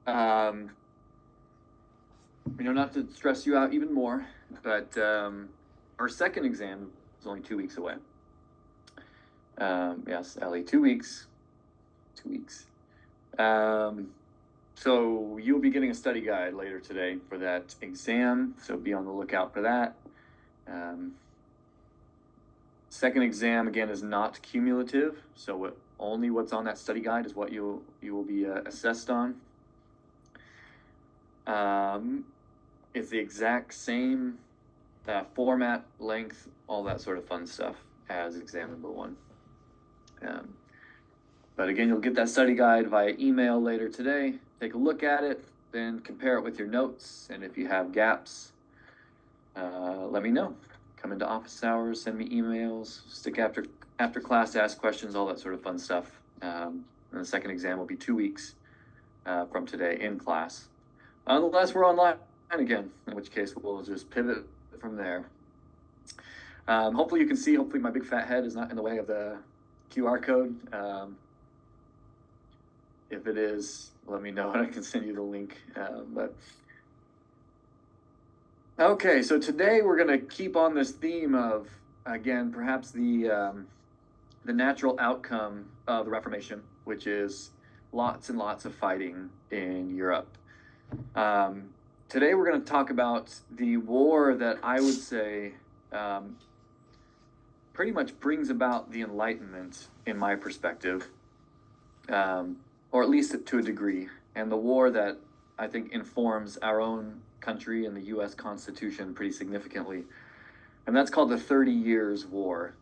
Not to stress you out even more, but our second exam is only 2 weeks away. Yes, Ellie, 2 weeks. 2 weeks. So you'll be getting a study guide later today for that exam, so be on the lookout for that. Second exam, again, is not cumulative, so only what's on that study guide is what you will be assessed on. It's the exact same format, length, all that sort of fun stuff as exam number one. But again, you'll get that study guide via email later today. Take a look at it, then compare it with your notes. And if you have gaps, let me know. Come into office hours, send me emails, stick after class to ask questions, all that sort of fun stuff. And the second exam will be 2 weeks from today in class. Unless we're online again, in which case we'll just pivot from there. Hopefully you can see, hopefully my big fat head is not in the way of the QR code. If it is, let me know and I can send you the link. Okay, so today we're going to keep on this theme of, again, perhaps the natural outcome of the Reformation, which is lots and lots of fighting in Europe. Today we're going to talk about the war that I would say pretty much brings about the Enlightenment in my perspective, or at least to a degree, and the war that I think informs our own country and the U.S. Constitution pretty significantly, and that's called the 30 Years' War.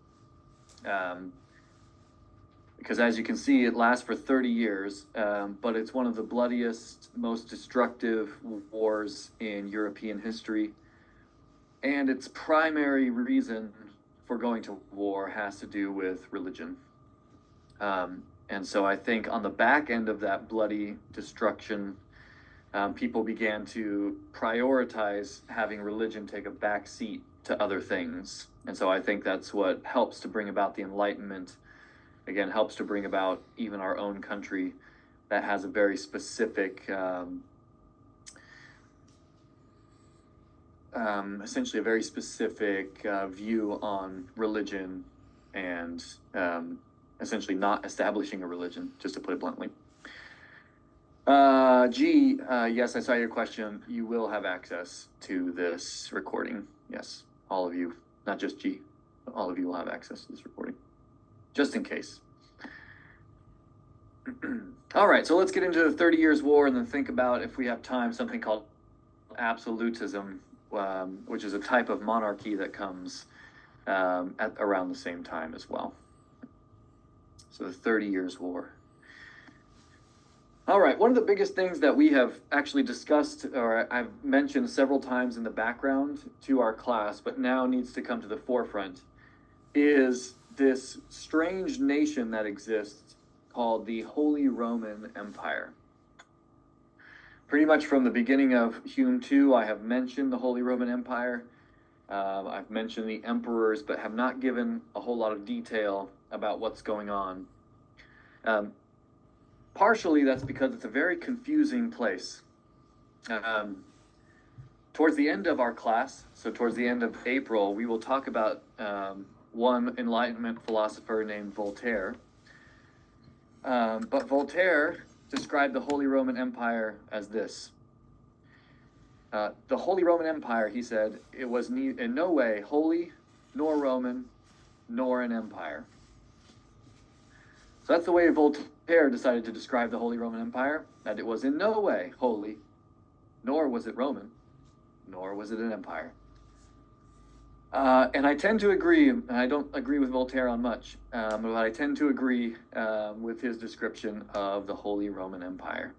Because as you can see, it lasts for 30 years, but it's one of the bloodiest, most destructive wars in European history. And its primary reason for going to war has to do with religion. And so I think on the back end of that bloody destruction, people began to prioritize having religion take a back seat to other things. And so I think that's what helps to bring about the Enlightenment. Again, helps to bring about even our own country that has a very specific, essentially a very specific view on religion and essentially not establishing a religion, just to put it bluntly. Yes, I saw your question. You will have access to this recording. Yes, all of you, not just G, but all of you will have access to this recording. Just in case. All right, so let's get into the 30 Years' War and then think about, if we have time, something called absolutism, which is a type of monarchy that comes at around the same time as well. So the 30 Years' War. All right, one of the biggest things that we have actually discussed, or I've mentioned several times in the background to our class, but now needs to come to the forefront, is this strange nation that exists called the Holy Roman Empire. Pretty much from the beginning of Hume 2, I have mentioned the Holy Roman Empire. I've mentioned the emperors, but have not given a whole lot of detail about what's going on. Partially, that's because it's a very confusing place. Towards the end of our class, so towards the end of April, we will talk about one Enlightenment philosopher named Voltaire. But Voltaire described the Holy Roman Empire as this. The Holy Roman Empire, he said, it was in no way holy, nor Roman, nor an empire. So that's the way Voltaire decided to describe the Holy Roman Empire, that it was in no way holy, nor was it Roman, nor was it an empire. And I tend to agree, and I don't agree with Voltaire on much, but I tend to agree with his description of the Holy Roman Empire.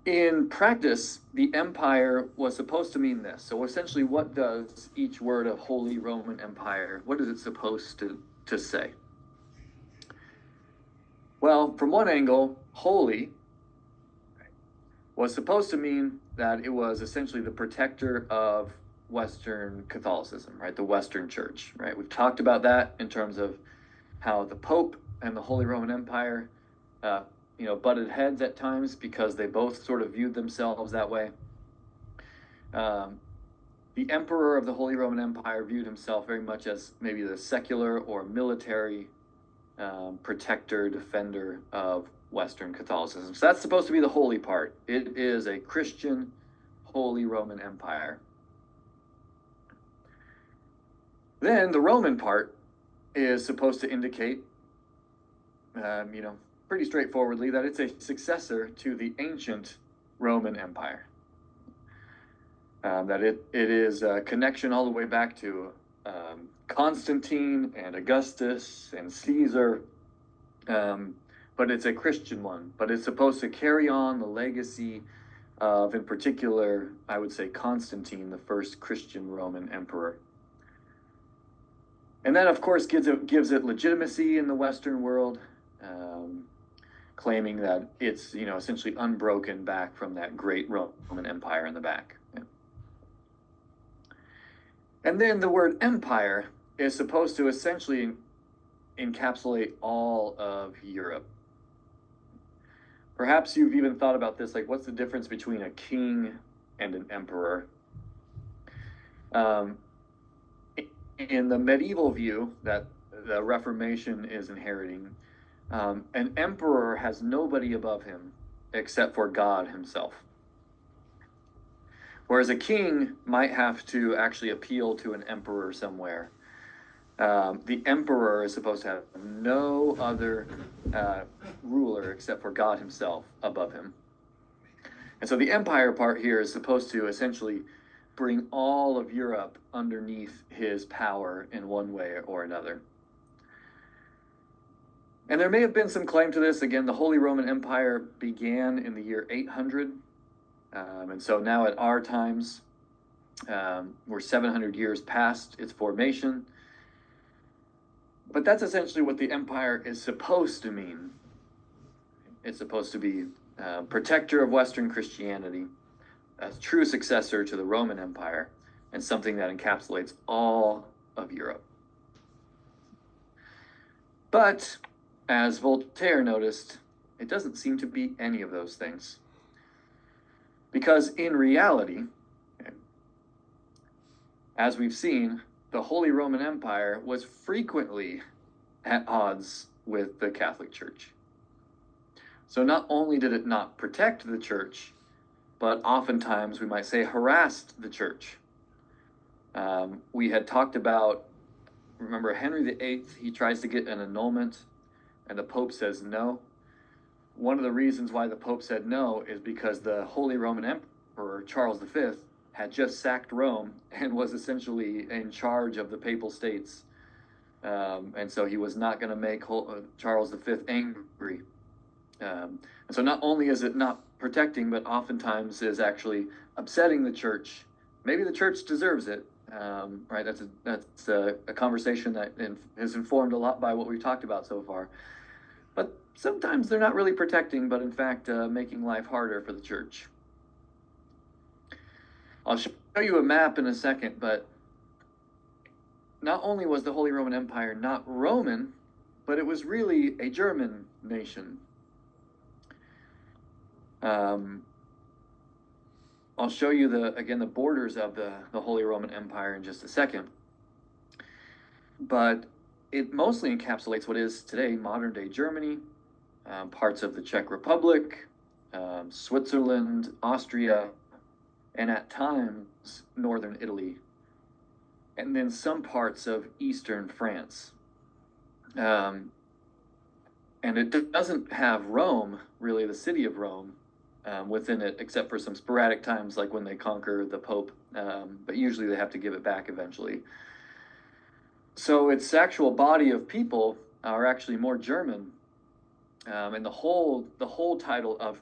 In practice, the empire was supposed to mean this. So essentially, what does each word of Holy Roman Empire, what is it supposed to say? Well, from one angle, holy was supposed to mean that it was essentially the protector of Western Catholicism, right? The Western Church, right? We've talked about that in terms of how the Pope and the Holy Roman Empire butted heads at times because they both sort of viewed themselves that way. The emperor of the Holy Roman Empire viewed himself very much as maybe the secular or military protector, defender of Western Catholicism. So that's supposed to be the holy part. It is a Christian Holy Roman Empire. Then the Roman part is supposed to indicate, pretty straightforwardly, that it's a successor to the ancient Roman Empire. That it is a connection all the way back to Constantine and Augustus and Caesar, but it's a Christian one. But it's supposed to carry on the legacy of, in particular, I would say Constantine, the first Christian Roman emperor. And that, of course, gives it legitimacy in the Western world, claiming that it's essentially unbroken back from that great Roman Empire in the back. Yeah. And then the word empire is supposed to essentially encapsulate all of Europe. Perhaps you've even thought about this, like what's the difference between a king and an emperor? In the medieval view that the Reformation is inheriting, an emperor has nobody above him except for God himself. Whereas a king might have to actually appeal to an emperor somewhere. The emperor is supposed to have no other ruler except for God himself above him. And so the empire part here is supposed to essentially bring all of Europe underneath his power in one way or another. And there may have been some claim to this. Again, the Holy Roman Empire began in the year 800. And so now at our times, we're 700 years past its formation. But that's essentially what the empire is supposed to mean. It's supposed to be protector of Western Christianity, a true successor to the Roman Empire, and something that encapsulates all of Europe. But, as Voltaire noticed, it doesn't seem to be any of those things. Because in reality, as we've seen, the Holy Roman Empire was frequently at odds with the Catholic Church. So not only did it not protect the church, but oftentimes we might say harassed the church. We had talked about, remember Henry VIII, he tries to get an annulment and the Pope says no. One of the reasons why the Pope said no is because the Holy Roman Emperor, Charles V, had just sacked Rome and was essentially in charge of the Papal States. And so he was not going to make Charles V angry. And so not only is it not protecting, but oftentimes is actually upsetting the church. Maybe the church deserves it, right? That's a conversation that is informed a lot by what we've talked about so far. But sometimes they're not really protecting, but in fact making life harder for the church. I'll show you a map in a second, but not only was the Holy Roman Empire not Roman, but it was really a German nation. I'll show you the borders of the Holy Roman Empire in just a second. But it mostly encapsulates what is today modern day Germany, parts of the Czech Republic, Switzerland, Austria, and at times northern Italy, and then some parts of eastern France. And it doesn't have Rome, really the city of Rome, within it, except for some sporadic times like when they conquer the Pope, but usually they have to give it back eventually. So its actual body of people are actually more German, and the whole title of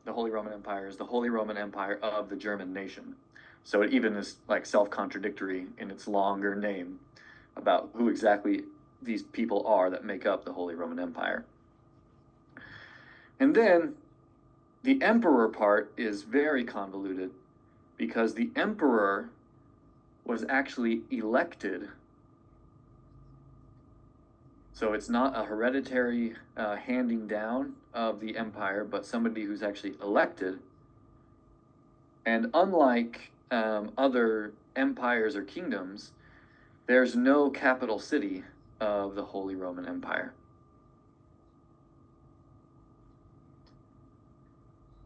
the Holy Roman Empire is the Holy Roman Empire of the German nation. So it even is like self-contradictory in its longer name about who exactly these people are that make up the Holy Roman Empire. And then the emperor part is very convoluted because the emperor was actually elected. So it's not a hereditary handing down of the empire, but somebody who's actually elected. And unlike other empires or kingdoms, there's no capital city of the Holy Roman Empire.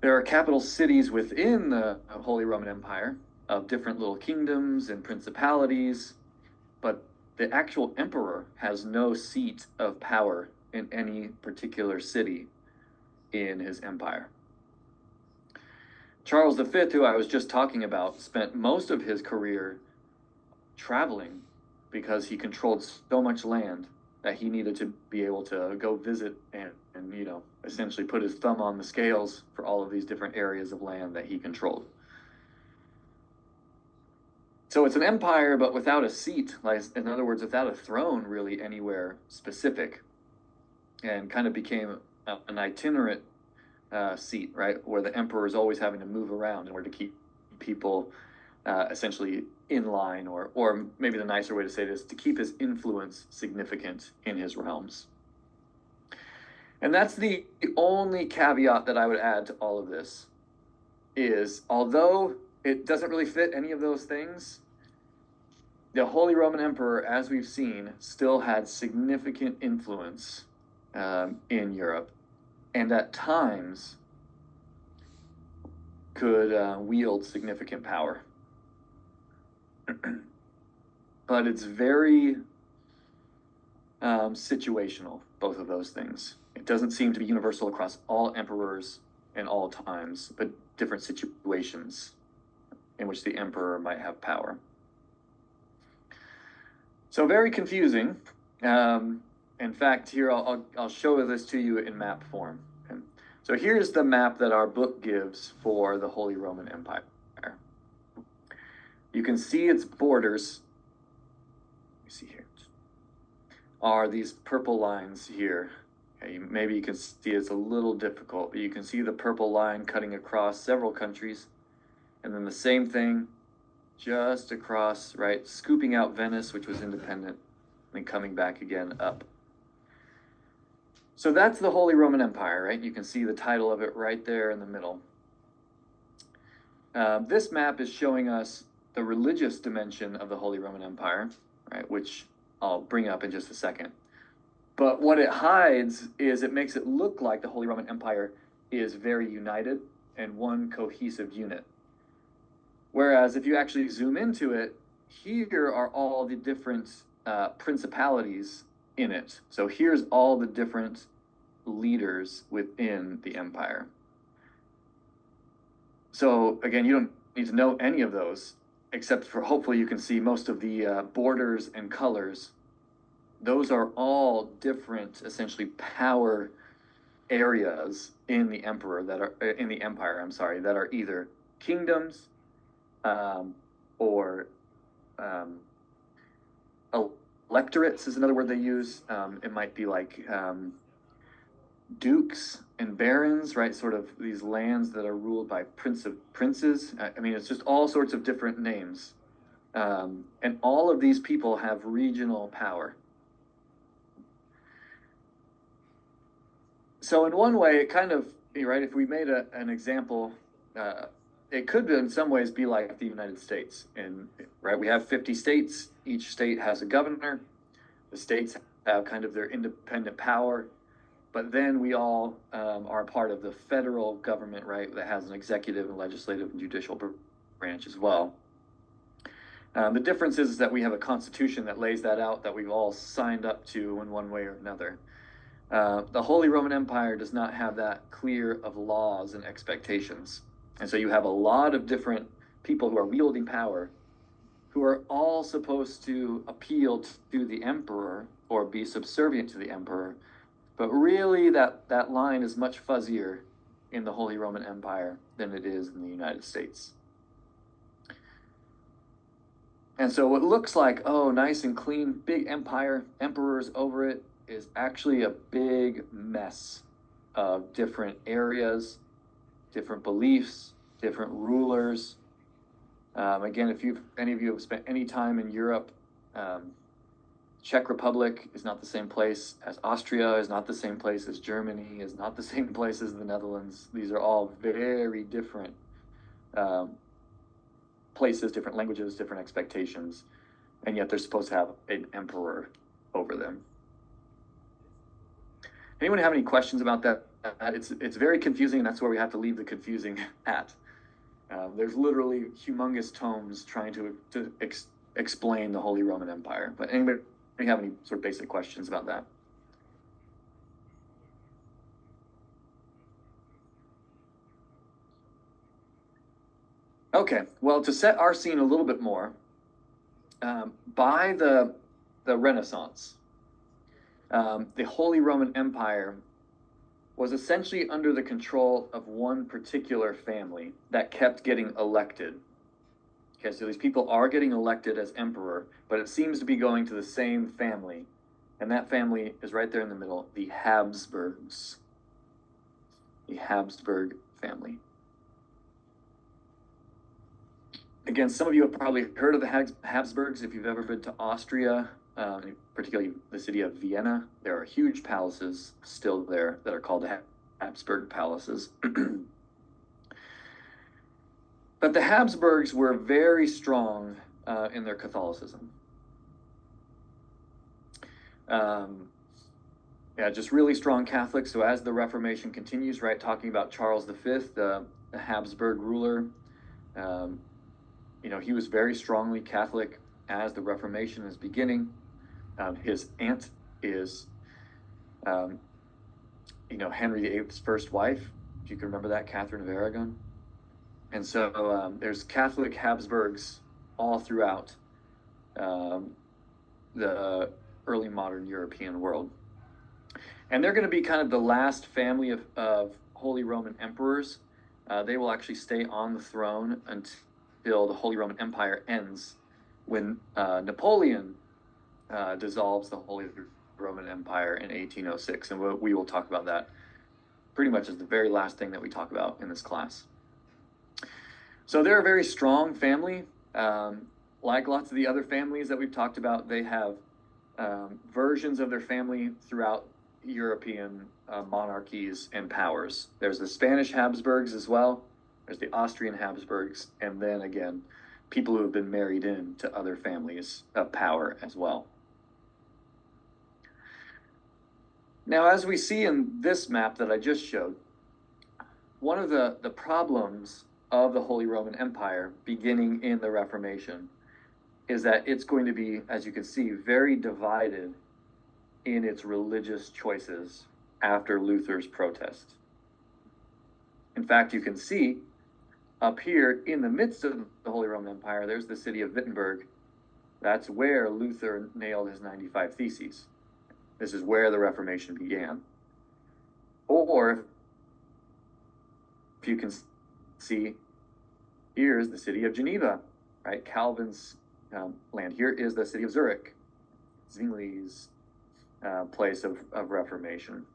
There are capital cities within the Holy Roman Empire of different little kingdoms and principalities, but the actual emperor has no seat of power in any particular city in his empire. Charles V, who I was just talking about, spent most of his career traveling because he controlled so much land that he needed to be able to go visit and essentially put his thumb on the scales for all of these different areas of land that he controlled. So it's an empire, but without a seat, like, in other words, without a throne really anywhere specific, and kind of became an itinerant seat, right, where the emperor is always having to move around in order to keep people essentially in line, or maybe the nicer way to say this, to keep his influence significant in his realms. And that's the only caveat that I would add to all of this, is although it doesn't really fit any of those things, the Holy Roman Emperor, as we've seen, still had significant influence in Europe, and at times could wield significant power. But it's very situational, both of those things. It doesn't seem to be universal across all emperors in all times, but different situations in which the emperor might have power. So very confusing. In fact, here I'll show this to you in map form. Okay. So here's the map that our book gives for the Holy Roman Empire. You can see its borders. Let me see here. Are these purple lines here. Okay, maybe you can see it's a little difficult, but you can see the purple line cutting across several countries. And then the same thing just across, right, scooping out Venice, which was independent, and coming back again up. So that's the Holy Roman Empire, right? You can see the title of it right there in the middle. This map is showing us the religious dimension of the Holy Roman Empire, right, which I'll bring up in just a second. But what it hides is it makes it look like the Holy Roman Empire is very united and one cohesive unit. Whereas if you actually zoom into it, here are all the different principalities in it. So here's all the different leaders within the empire. So again, you don't need to know any of those, except for hopefully you can see most of the borders and colors. Those are all different, essentially, power areas in the empire that are either kingdoms or electorates is another word they use. It might be like dukes and barons, right? Sort of these lands that are ruled by princes. I mean, it's just all sorts of different names. And all of these people have regional power. So in one way, it kind of, right, if we made an example, it could in some ways be like the United States. And, right, we have 50 states. Each state has a governor. The states have kind of their independent power. But then we all are part of the federal government, right, that has an executive and legislative and judicial branch as well. The difference is that we have a constitution that lays that out, that we've all signed up to in one way or another. The Holy Roman Empire does not have that clear of laws and expectations. And so you have a lot of different people who are wielding power who are all supposed to appeal to the emperor or be subservient to the emperor. But really that line is much fuzzier in the Holy Roman Empire than it is in the United States. And so what looks like, oh, nice and clean, big empire, emperors over it, is actually a big mess of different areas, different beliefs, different rulers. Again, if any of you have spent any time in Europe, Czech Republic is not the same place as Austria, is not the same place as Germany, is not the same place as the Netherlands. These are all very different places, different languages, different expectations, and yet they're supposed to have an emperor over them. Anyone have any questions about that? It's very confusing, and that's where we have to leave the confusing at. There's literally humongous tomes trying to explain the Holy Roman Empire. But anybody have any sort of basic questions about that? Okay, well, to set our scene a little bit more, by the Renaissance, the Holy Roman Empire was essentially under the control of one particular family that kept getting elected. Okay, so these people are getting elected as emperor, but it seems to be going to the same family. And that family is right there in the middle, the Habsburgs. The Habsburg family. Again, some of you have probably heard of the Habsburgs if you've ever been to Austria, particularly the city of Vienna. There are huge palaces still there that are called the Habsburg palaces. But the Habsburgs were very strong in their Catholicism. Just really strong Catholics. So as the Reformation continues, right, talking about Charles V, the Habsburg ruler, he was very strongly Catholic as the Reformation is beginning. His aunt is, Henry VIII's first wife, if you can remember that, Catherine of Aragon. And so there's Catholic Habsburgs all throughout the early modern European world. And they're going to be kind of the last family of Holy Roman emperors. They will actually stay on the throne until the Holy Roman Empire ends, when Napoleon dissolves the Holy Roman Empire in 1806. And we will talk about that pretty much as the very last thing that we talk about in this class. So they're a very strong family. Like lots of the other families that we've talked about, they have versions of their family throughout European monarchies and powers. There's the Spanish Habsburgs as well. There's the Austrian Habsburgs. And then again, people who have been married in to other families of power as well. Now, as we see in this map that I just showed, one of the problems of the Holy Roman Empire beginning in the Reformation is that it's going to be, as you can see, very divided in its religious choices after Luther's protest. In fact, you can see up here in the midst of the Holy Roman Empire, there's the city of Wittenberg. That's where Luther nailed his 95 Theses. This is where the Reformation began. Or, if you can see, here's the city of Geneva, right? Calvin's land. Here is the city of Zurich, Zwingli's place of Reformation.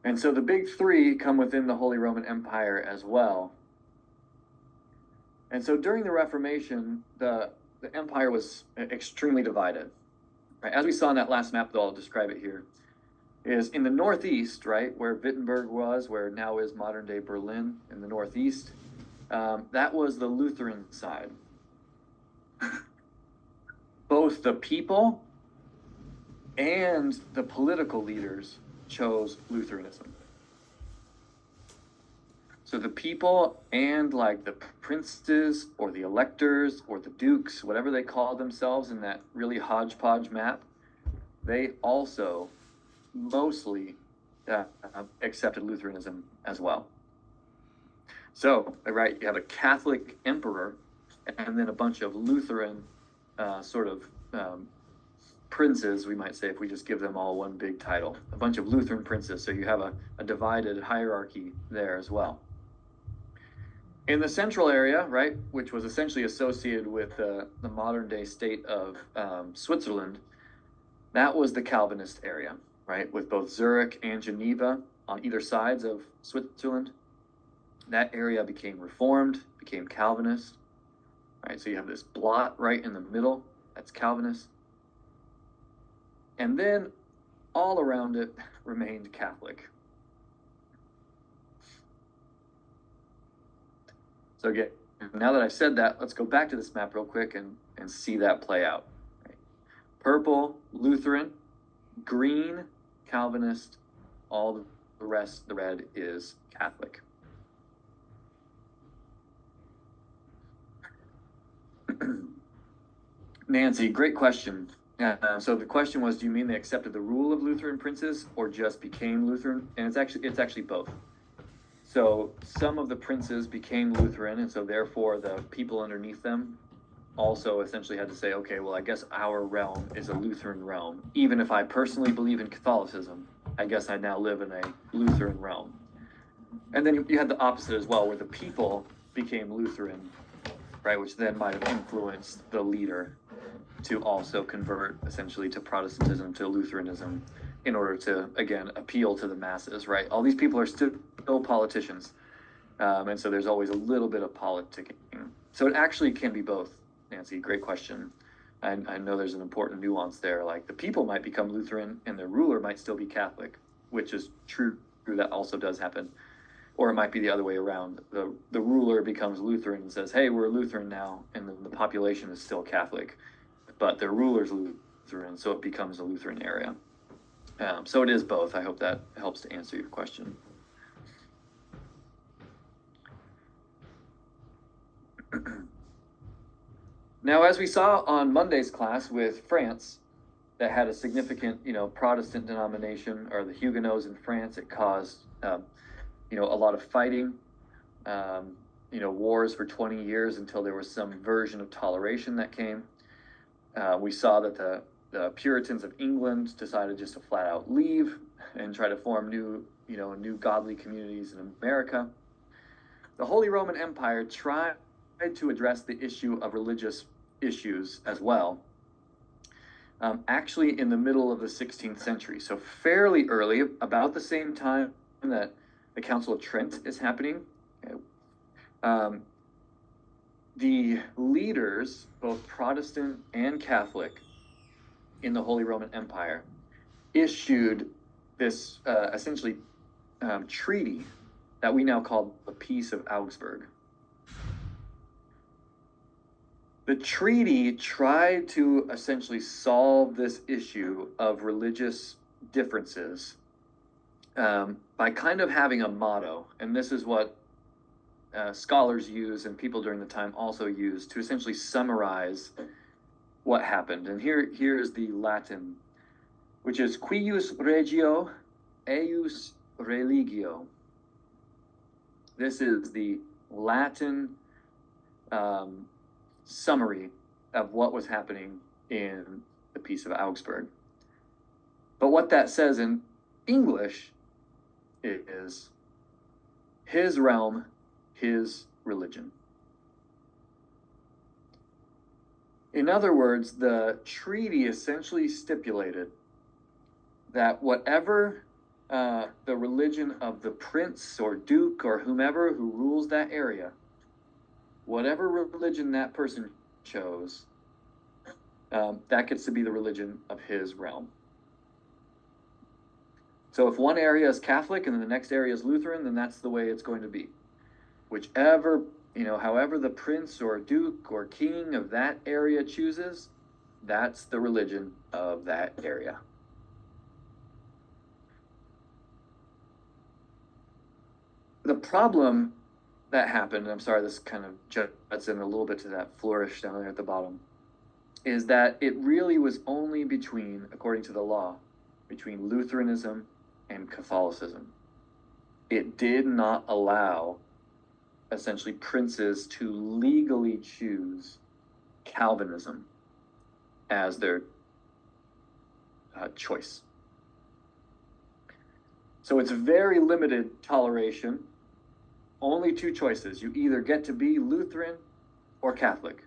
And so the big three come within the Holy Roman Empire as well. And so during the Reformation, the empire was extremely divided. Right? As we saw in that last map, though, I'll describe it here, is in the northeast, right, where Wittenberg was, where now is modern-day Berlin in the northeast, that was the Lutheran side. Both the people and the political leaders chose Lutheranism. So the people and like the princes or the electors or the dukes, whatever they called themselves in that really hodgepodge map, they also mostly accepted Lutheranism as well. So, right, you have a Catholic emperor and then a bunch of Lutheran princes, we might say, if we just give them all one big title, a bunch of Lutheran princes. So you have a divided hierarchy there as well. In the central area, right, which was essentially associated with the modern day state of Switzerland, that was the Calvinist area, right, with both Zurich and Geneva on either sides of Switzerland. That area became Reformed, became Calvinist, right? So you have this blot right in the middle, that's Calvinist. And then all around it remained Catholic. So again, now that I've said that, let's go back to this map real quick and see that play out. Right. Purple, Lutheran, green, Calvinist, all the rest, the red is Catholic. Nancy, great question. So the question was, do you mean they accepted the rule of Lutheran princes or just became Lutheran? And it's actually both. So some of the princes became Lutheran, and so therefore the people underneath them also essentially had to say, okay, well, I guess our realm is a Lutheran realm. Even if I personally believe in Catholicism, I guess I now live in a Lutheran realm. And then you had the opposite as well, where the people became Lutheran, right, which then might have influenced the leader to also convert essentially to Protestantism, to Lutheranism, in order to, again, appeal to the masses, right? All these people are still politicians. And so there's always a little bit of politicking. So it actually can be both, Nancy. Great question. I know there's an important nuance there. Like the people might become Lutheran and their ruler might still be Catholic, which is true. That also does happen. Or it might be the other way around. The ruler becomes Lutheran and says, hey, we're Lutheran now, and the population is still Catholic, but their ruler's Lutheran, so it becomes a Lutheran area. So it is both. I hope that helps to answer your question. Now, as we saw on Monday's class with France, that had a significant, Protestant denomination, or the Huguenots in France, it caused, a lot of fighting, wars for 20 years until there was some version of toleration that came. We saw that the Puritans of England decided just to flat out leave and try to form new godly communities in America. The Holy Roman Empire tried to address the issue of religious issues as well, actually in the middle of the 16th century. So fairly early, about the same time that the Council of Trent is happening. The leaders, both Protestant and Catholic, in the Holy Roman Empire, issued this essentially treaty that we now call the Peace of Augsburg. The treaty tried to essentially solve this issue of religious differences by kind of having a motto, and this is what scholars use and people during the time also use to essentially summarize what happened. And here's the Latin, which is Cuius regio, eius religio. This is the Latin summary of what was happening in the Peace of Augsburg. But what that says in English is his realm, his religion. In other words, the treaty essentially stipulated that whatever the religion of the prince or duke or whomever who rules that area, whatever religion that person chose, that gets to be the religion of his realm. So if one area is Catholic and then the next area is Lutheran, then that's the way it's going to be. Whichever, however the prince or duke or king of that area chooses, that's the religion of that area. The problem that happened, and I'm sorry, this kind of juts in a little bit to that flourish down there at the bottom, is that it really was only between, according to the law, between Lutheranism and Catholicism. It did not allow essentially princes to legally choose Calvinism as their choice. So it's very limited toleration. Only two choices. You either get to be Lutheran or Catholic.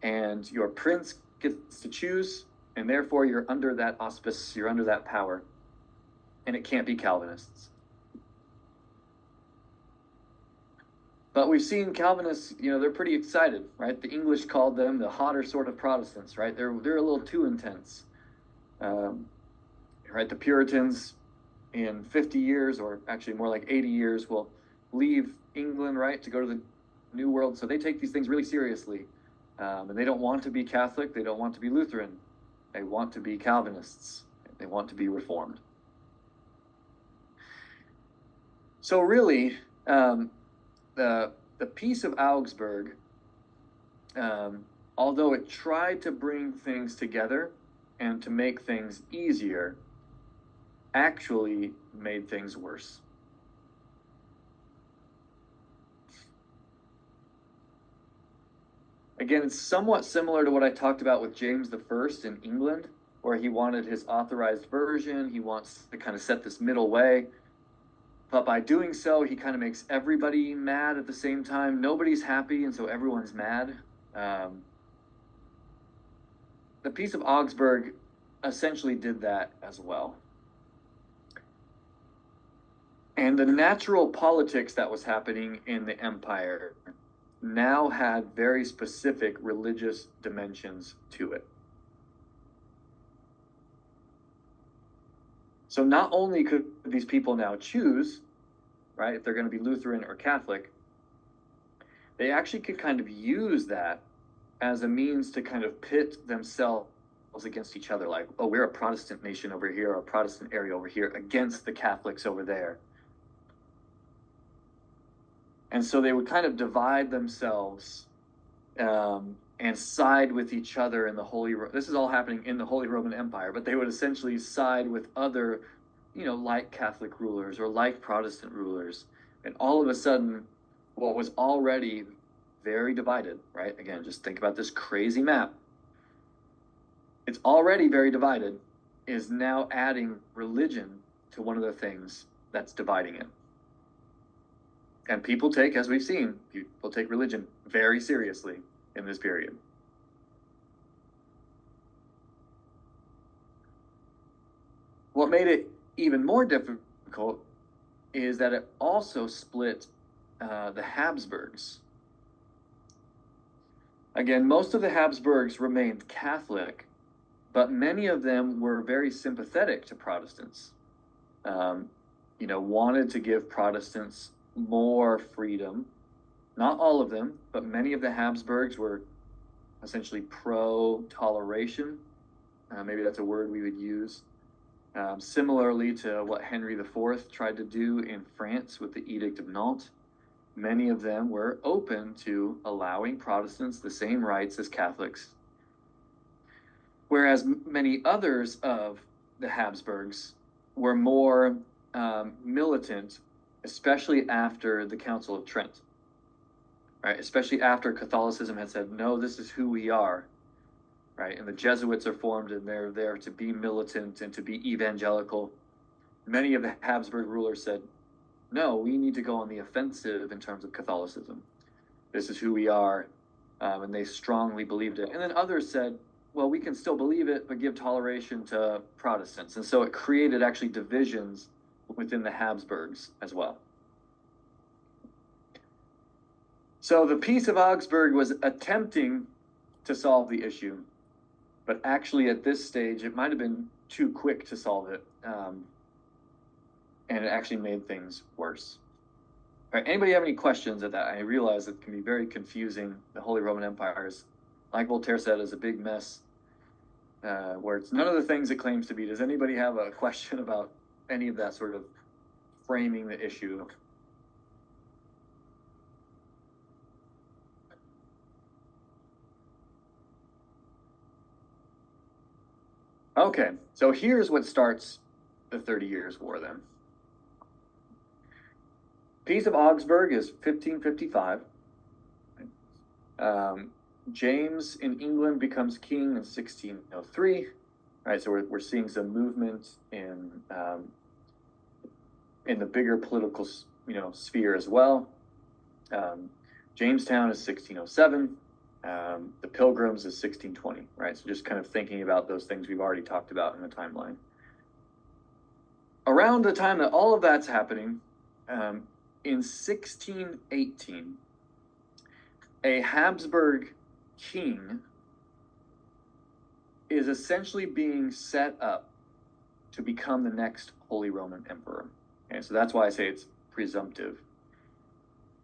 And your prince gets to choose, and therefore you're under that auspice, you're under that power. And it can't be Calvinists. But we've seen Calvinists, they're pretty excited, right? The English called them the hotter sort of Protestants, right? They're a little too intense. Right? The Puritans in 50 years, or actually more like 80 years, will leave England, right, to go to the New World. So they take these things really seriously. And they don't want to be Catholic. They don't want to be Lutheran. They want to be Calvinists. They want to be Reformed. So really, the Peace of Augsburg, although it tried to bring things together and to make things easier, actually made things worse. Again, it's somewhat similar to what I talked about with James I in England, where he wanted his authorized version. He wants to kind of set this middle way. But by doing so, he kind of makes everybody mad at the same time. Nobody's happy, and so everyone's mad. The Peace of Augsburg essentially did that as well. And the natural politics that was happening in the empire now had very specific religious dimensions to it. So not only could these people now choose, right, if they're going to be Lutheran or Catholic, they actually could kind of use that as a means to kind of pit themselves against each other. Like, oh, we're a Protestant nation over here, or a Protestant area over here, against the Catholics over there. And so they would kind of divide themselves and side with each other in the this is all happening in the Holy Roman Empire, but they would essentially side with other, like Catholic rulers or like Protestant rulers. And all of a sudden, what was already very divided, right? Again, just think about this crazy map. It's already very divided, is now adding religion to one of the things that's dividing it. And people take, as we've seen, people take religion very seriously in this period. What made it even more difficult is that it also split the Habsburgs. Again, most of the Habsburgs remained Catholic, but many of them were very sympathetic to Protestants. Wanted to give Protestants more freedom. Not all of them, but many of the Habsburgs were essentially pro-toleration. Maybe that's a word we would use. Similarly to what Henry IV tried to do in France with the Edict of Nantes, many of them were open to allowing Protestants the same rights as Catholics. Whereas many others of the Habsburgs were more militant, especially after the Council of Trent, right? Especially after Catholicism had said, no, this is who we are, right? And the Jesuits are formed, and they're there to be militant and to be evangelical. Many of the Habsburg rulers said, no, we need to go on the offensive in terms of Catholicism. This is who we are, and they strongly believed it. And then others said, well, we can still believe it, but give toleration to Protestants. And so it created actually divisions within the Habsburgs as well. So the Peace of Augsburg was attempting to solve the issue, but actually at this stage, it might have been too quick to solve it, and it actually made things worse. All right, anybody have any questions at that? I realize it can be very confusing. The Holy Roman Empire is, like Voltaire said, is a big mess, where it's none of the things it claims to be. Does anybody have a question about any of that sort of framing the issue? Okay, so here's what starts the 30 Years' War then. Peace of Augsburg is 1555. James in England becomes king in 1603. Right, so we're seeing some movement in the bigger political sphere as well. Jamestown is 1607. The Pilgrims is 1620. Right, so just kind of thinking about those things we've already talked about in the timeline. Around the time that all of that's happening, in 1618, a Habsburg king is essentially being set up to become the next Holy Roman Emperor. Okay, so that's why I say it's presumptive.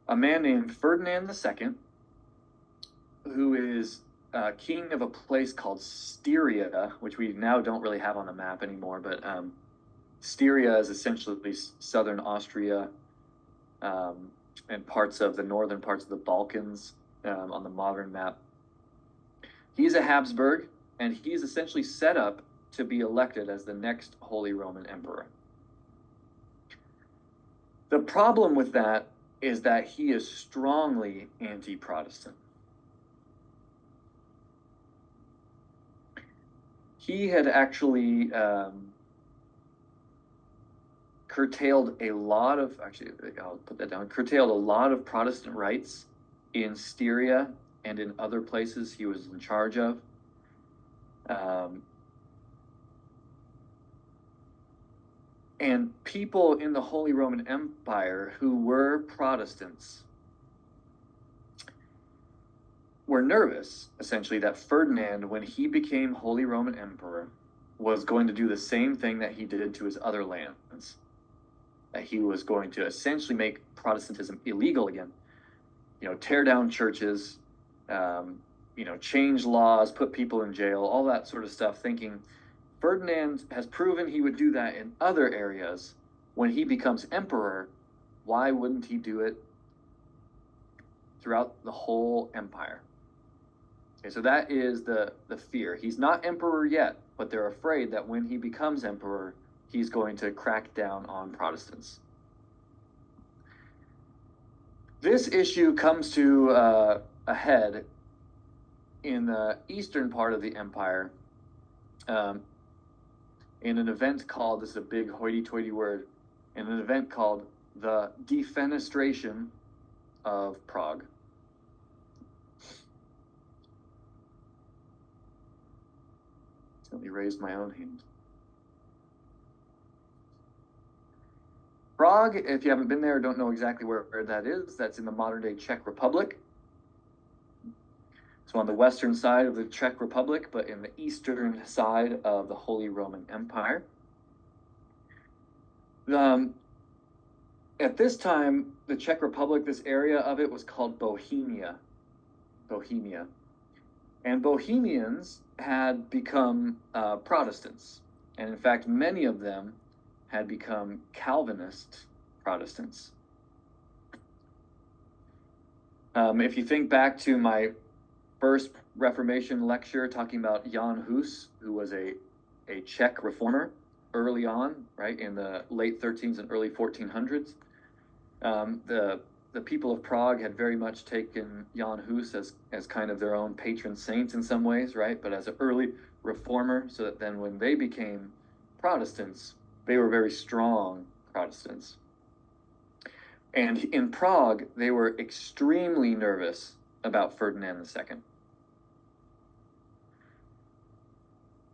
A man named Ferdinand II, who is king of a place called Styria, which we now don't really have on the map anymore, but Styria is essentially southern Austria and parts of the northern parts of the Balkans on the modern map. He's a Habsburg, and he's essentially set up to be elected as the next Holy Roman Emperor. The problem with that is that he is strongly anti-Protestant. He had actually curtailed a lot of, actually, I'll put that down, curtailed a lot of Protestant rights in Styria and in other places he was in charge of. And people in the Holy Roman Empire who were Protestants were nervous, essentially, that Ferdinand, when he became Holy Roman Emperor, was going to do the same thing that he did to his other lands. That he was going to essentially make Protestantism illegal again. You know, tear down churches, you know, change laws, put people in jail, all that sort of stuff, thinking Ferdinand has proven he would do that in other areas. When he becomes emperor, why wouldn't he do it throughout the whole empire? Okay, so that is the fear. He's not emperor yet, but they're afraid that when he becomes emperor, he's going to crack down on Protestants. This issue comes to a head in the eastern part of the empire, in an event called, this is a big hoity-toity word, in an event called the Defenestration of Prague. Let me raise my own hand. Prague, if you haven't been there or don't know exactly where that is, that's in the modern-day Czech Republic. So on the western side of the Czech Republic, but in the eastern side of the Holy Roman Empire. At this time, the Czech Republic, this area of it was called Bohemia. Bohemia. And Bohemians had become Protestants. And in fact, many of them had become Calvinist Protestants. If you think back to my first Reformation lecture talking about Jan Hus, who was a Czech reformer early on, right, in the late 13th and early 1400s. The people of Prague had very much taken Jan Hus as kind of their own patron saint in some ways, right, but as an early reformer, so that then when they became Protestants, they were very strong Protestants. And in Prague, they were extremely nervous about Ferdinand II.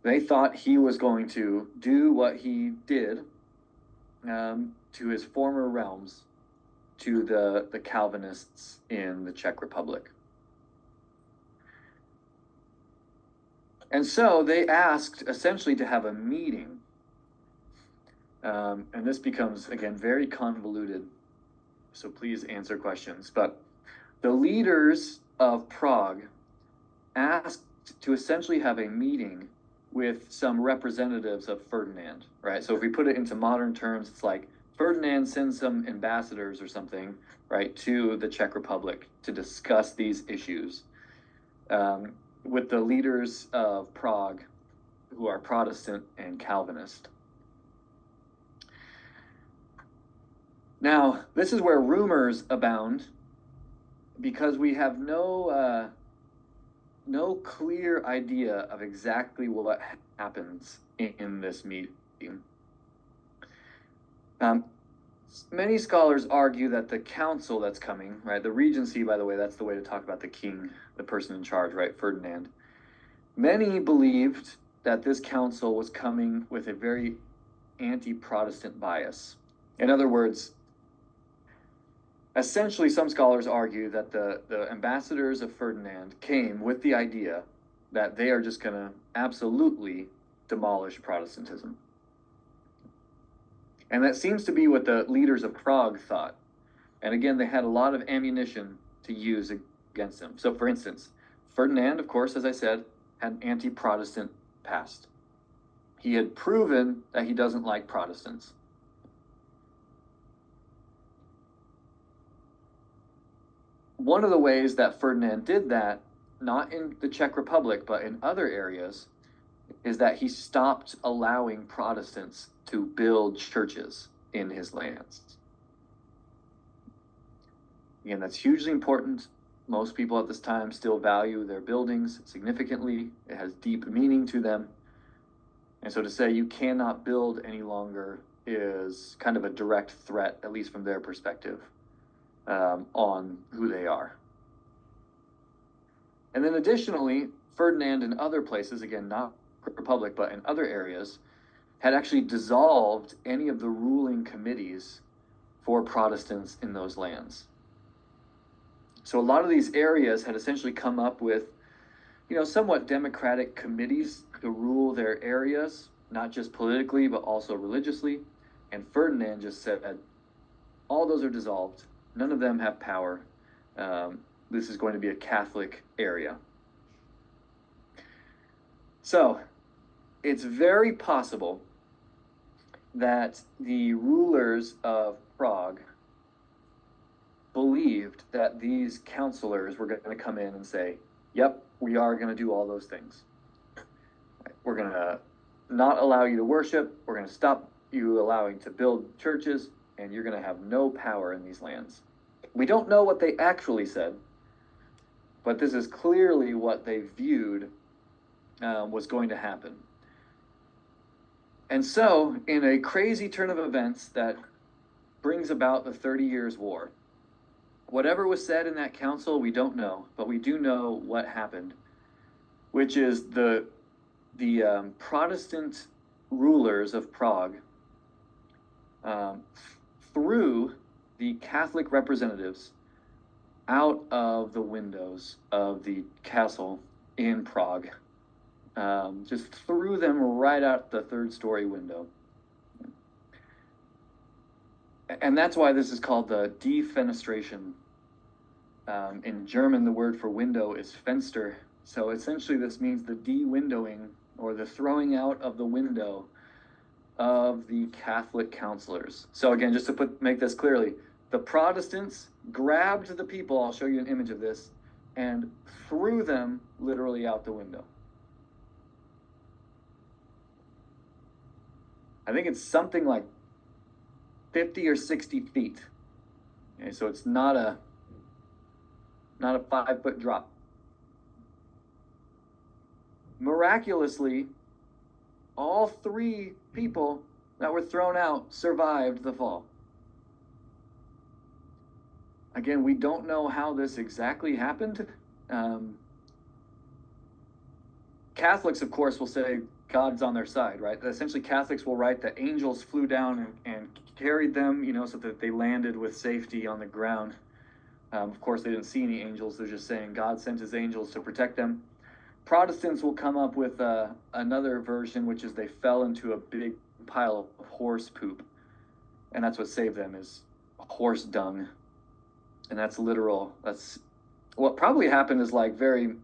They thought he was going to do what he did to his former realms, to the Calvinists in the Czech Republic. And so they asked essentially to have a meeting. And this becomes, again, very convoluted, so please answer questions. But the leaders of Prague asked to essentially have a meeting with some representatives of Ferdinand, right? So if we put it into modern terms, it's like Ferdinand sends some ambassadors or something, right, to the Czech Republic to discuss these issues with the leaders of Prague who are Protestant and Calvinist. Now, this is where rumors abound because we have no clear idea of exactly what happens in this meeting. Many scholars argue that the council that's coming, right, the regency, by the way, that's the way to talk about the king, the person in charge, right, Ferdinand. Many believed that this council was coming with a very anti-Protestant bias. In other words, Essentially, some scholars argue that the ambassadors of Ferdinand came with the idea that they are just going to absolutely demolish Protestantism. And that seems to be what the leaders of Prague thought. And again, they had a lot of ammunition to use against him. So, for instance, Ferdinand, of course, as I said, had an anti-Protestant past. He had proven that he doesn't like Protestants. One of the ways that Ferdinand did that, not in the Czech Republic, but in other areas, is that he stopped allowing Protestants to build churches in his lands. Again, that's hugely important. Most people at this time still value their buildings significantly. It has deep meaning to them. And so to say you cannot build any longer is kind of a direct threat, at least from their perspective, on who they are. And then additionally, Ferdinand in other places, again, not Republic, but in other areas, had actually dissolved any of the ruling committees for Protestants in those lands. So a lot of these areas had essentially come up with, somewhat democratic committees to rule their areas, not just politically, but also religiously. And Ferdinand just said, all those are dissolved. None of them have power. This is going to be a Catholic area. So it's very possible that the rulers of Prague believed that these counselors were going to come in and say, yep, we are going to do all those things. We're going to not allow you to worship. We're going to stop you allowing to build churches, and you're going to have no power in these lands. We don't know what they actually said, but this is clearly what they viewed was going to happen. And so, in a crazy turn of events that brings about the 30 Years' War, whatever was said in that council, we don't know, but we do know what happened, which is the Protestant rulers of Prague threw the Catholic representatives out of the windows of the castle in Prague. Just threw them right out the third-story window. And that's why this is called the defenestration. In German, the word for window is Fenster. So essentially this means the de-windowing, or the throwing out of the window of the Catholic counselors. So again, just to make this clearly, the Protestants grabbed the people, I'll show you an image of this, and threw them literally out the window. I think it's something like 50 or 60 feet. Okay, so it's not a 5-foot drop. Miraculously, all 3 people that were thrown out survived the fall. Again, we don't know how this exactly happened. Catholics, of course, will say God's on their side, right? Essentially, Catholics will write that angels flew down and carried them, so that they landed with safety on the ground. Of course, they didn't see any angels. They're just saying God sent his angels to protect them. Protestants will come up with another version, which is they fell into a big pile of horse poop. And that's what saved them, is horse dung. And that's literal. That's what probably happened is like very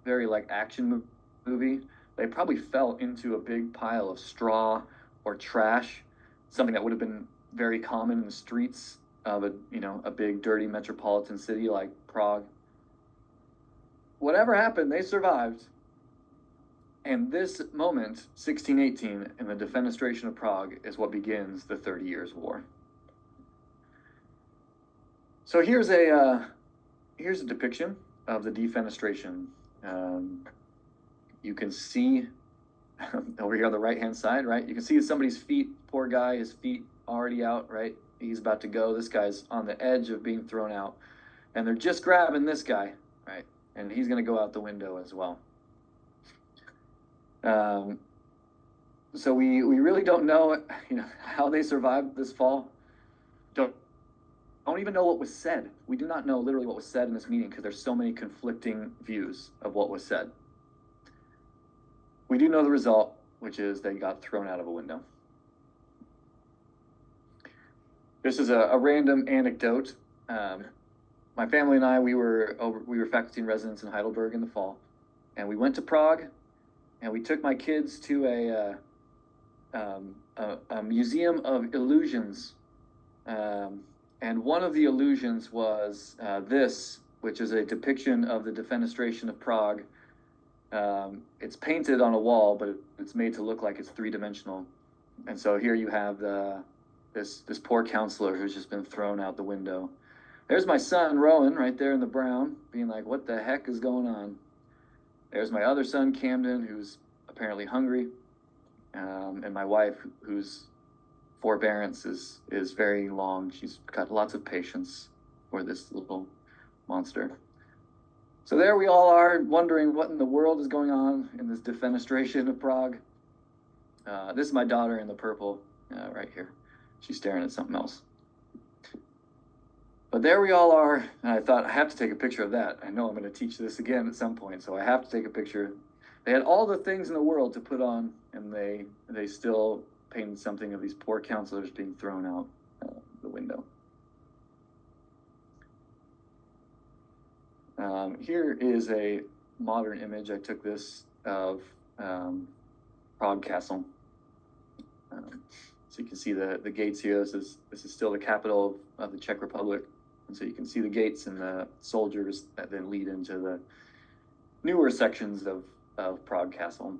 like action movie. They probably fell into a big pile of straw or trash, something that would have been very common in the streets of a big dirty metropolitan city like Prague. Whatever happened, they survived. And this moment, 1618, and the defenestration of Prague, is what begins the 30 Years' War. So here's a depiction of the defenestration. You can see over here on the right-hand side, right? You can see somebody's feet, poor guy, his feet already out, right? He's about to go. This guy's on the edge of being thrown out. And they're just grabbing this guy, right? And he's going to go out the window as well. So we really don't know, how they survived this fall. Don't don't even know what was said. We do not know literally what was said in this meeting because there's so many conflicting views of what was said. We do know the result, which is they got thrown out of a window. This is a random anecdote. My family and I, we were faculty and residents in Heidelberg in the fall, and we went to Prague, and we took my kids to a museum of illusions. And one of the illusions was this, which is a depiction of the defenestration of Prague. It's painted on a wall, but it's made to look like it's three-dimensional. And so here you have this poor counselor who's just been thrown out the window. There's my son, Rowan, right there in the brown, being like, what the heck is going on? There's my other son, Camden, who's apparently hungry. And my wife, whose forbearance is very long. She's got lots of patience for this little monster. So there we all are, wondering what in the world is going on in this defenestration of Prague. This is my daughter in the purple right here. She's staring at something else. But there we all are, and I thought, I have to take a picture of that. I know I'm going to teach this again at some point, so I have to take a picture. They had all the things in the world to put on, and they still painted something of these poor counselors being thrown out the window. Here is a modern image. I took this of Prague Castle. So you can see the gates here. This is still the capital of the Czech Republic. And so you can see the gates and the soldiers that then lead into the newer sections of Prague Castle.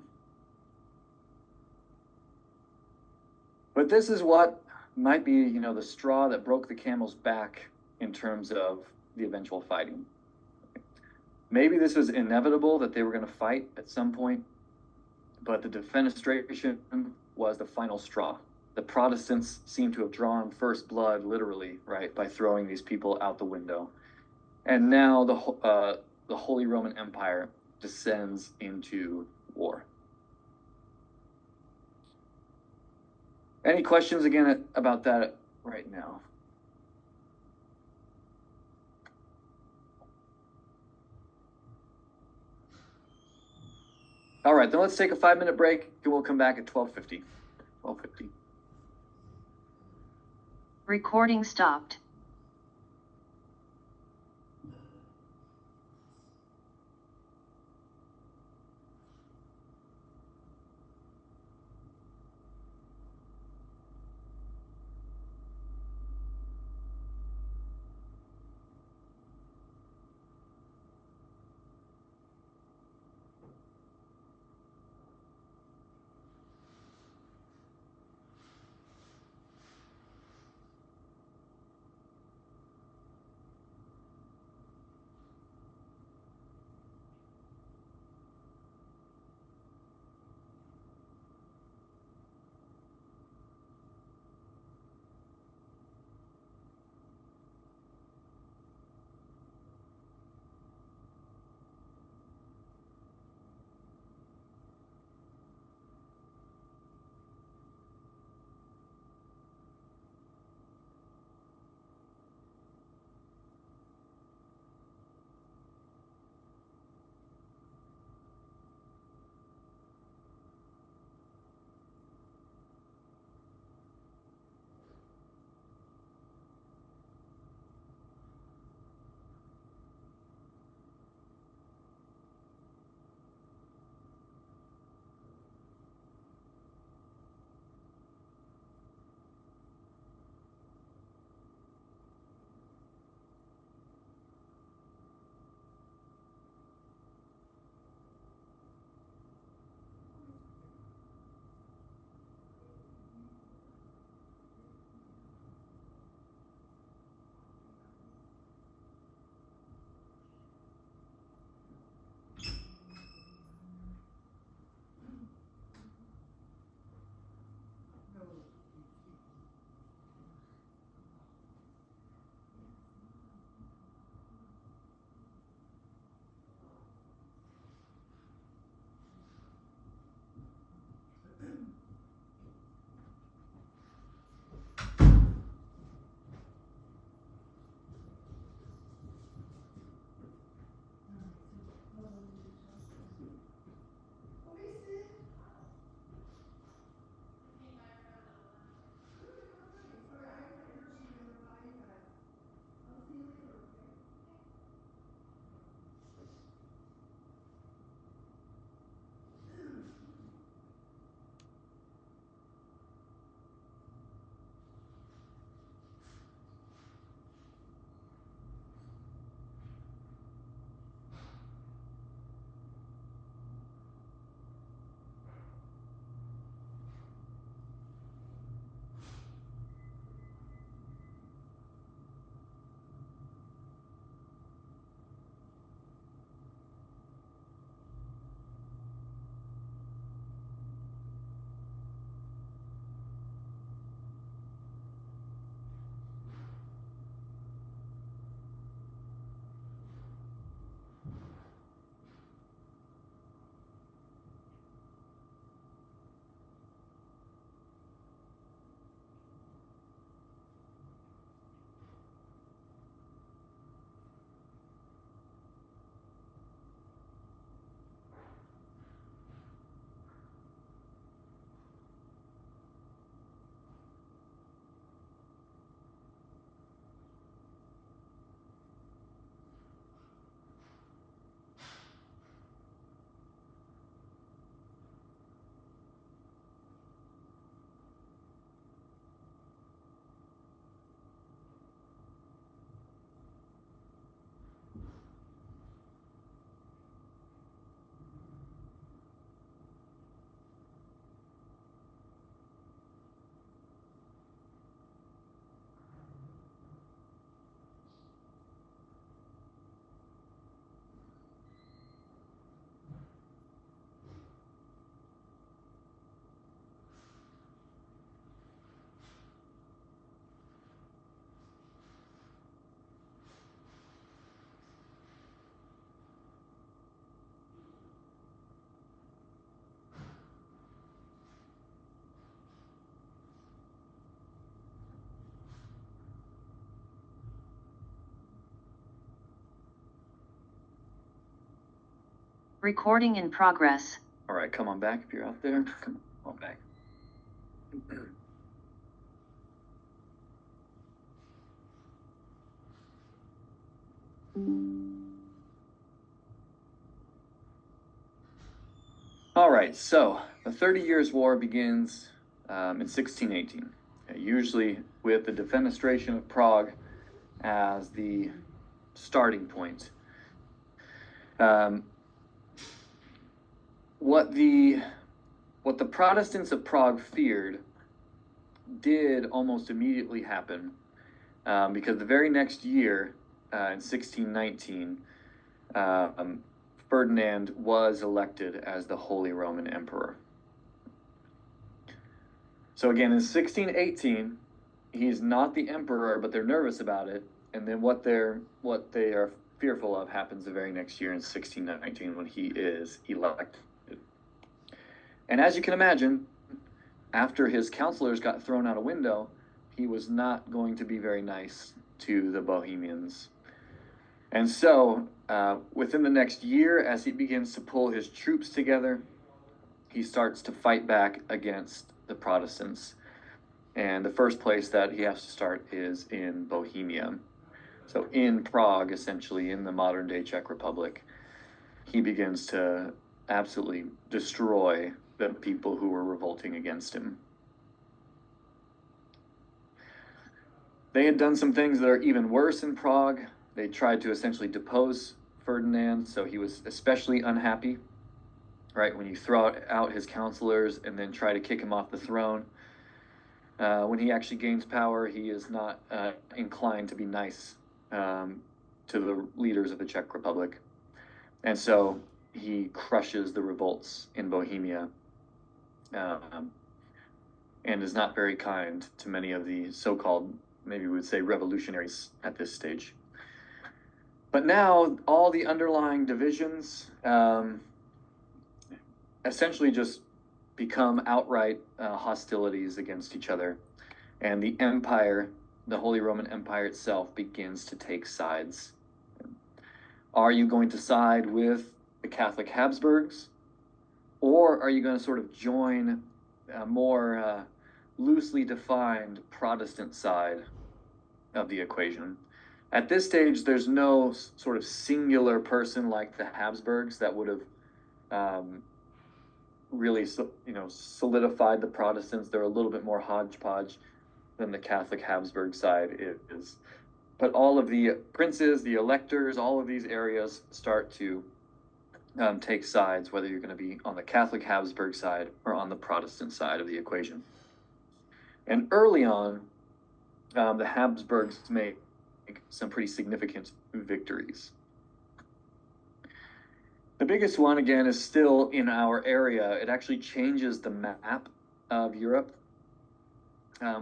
But this is what might be, the straw that broke the camel's back in terms of the eventual fighting. Maybe this was inevitable that they were going to fight at some point, but the defenestration was the final straw. The Protestants seem to have drawn first blood, literally, right, by throwing these people out the window. And now the Holy Roman Empire descends into war. Any questions again about that right now? All right, then let's take a 5-minute break, and we'll come back at 12:50. 12:50. Recording stopped. Recording in progress. All right, come on back if you're out there. Come on back. All right, so the 30 Years' War begins in 1618, usually with the defenestration of Prague as the starting point. What the Protestants of Prague feared did almost immediately happen, because the very next year, in 1619, Ferdinand was elected as the Holy Roman Emperor. So again, in 1618, he's not the emperor, but they're nervous about it. And then what they are fearful of happens the very next year in 1619 when he is elected. And as you can imagine, after his counselors got thrown out a window, he was not going to be very nice to the Bohemians. And so, within the next year, as he begins to pull his troops together, he starts to fight back against the Protestants. And the first place that he has to start is in Bohemia. So in Prague, essentially, in the modern-day Czech Republic, he begins to absolutely destroy the people who were revolting against him. They had done some things that are even worse in Prague. They tried to essentially depose Ferdinand, so he was especially unhappy, right? When you throw out his counselors and then try to kick him off the throne. When he actually gains power, he is not inclined to be nice to the leaders of the Czech Republic. And so he crushes the revolts in Bohemia, and is not very kind to many of the so-called, maybe we would say, revolutionaries at this stage. But now all the underlying divisions essentially just become outright hostilities against each other. And the empire, the Holy Roman Empire itself, begins to take sides. Are you going to side with the Catholic Habsburgs? Or are you going to sort of join a more loosely defined Protestant side of the equation? At this stage, there's no sort of singular person like the Habsburgs that would have really, solidified the Protestants. They're a little bit more hodgepodge than the Catholic Habsburg side is. But all of the princes, the electors, all of these areas start to take sides, whether you're going to be on the Catholic Habsburg side or on the Protestant side of the equation. And early on, the Habsburgs make some pretty significant victories. The biggest one, again, is still in our area. It actually changes the map of Europe.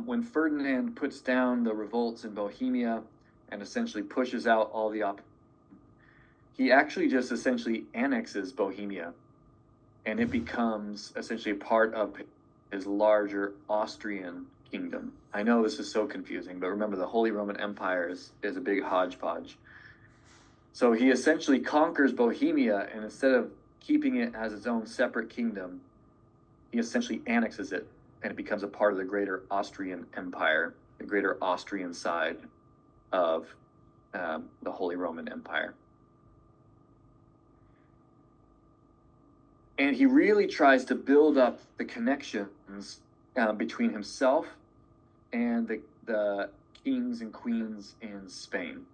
When Ferdinand puts down the revolts in Bohemia and essentially pushes out all the he actually just essentially annexes Bohemia, and it becomes essentially a part of his larger Austrian kingdom. I know this is so confusing, but remember, the Holy Roman Empire is a big hodgepodge. So he essentially conquers Bohemia, and instead of keeping it as its own separate kingdom, he essentially annexes it, and it becomes a part of the greater Austrian Empire, the greater Austrian side of the Holy Roman Empire. And he really tries to build up the connections between himself and the kings and queens in Spain.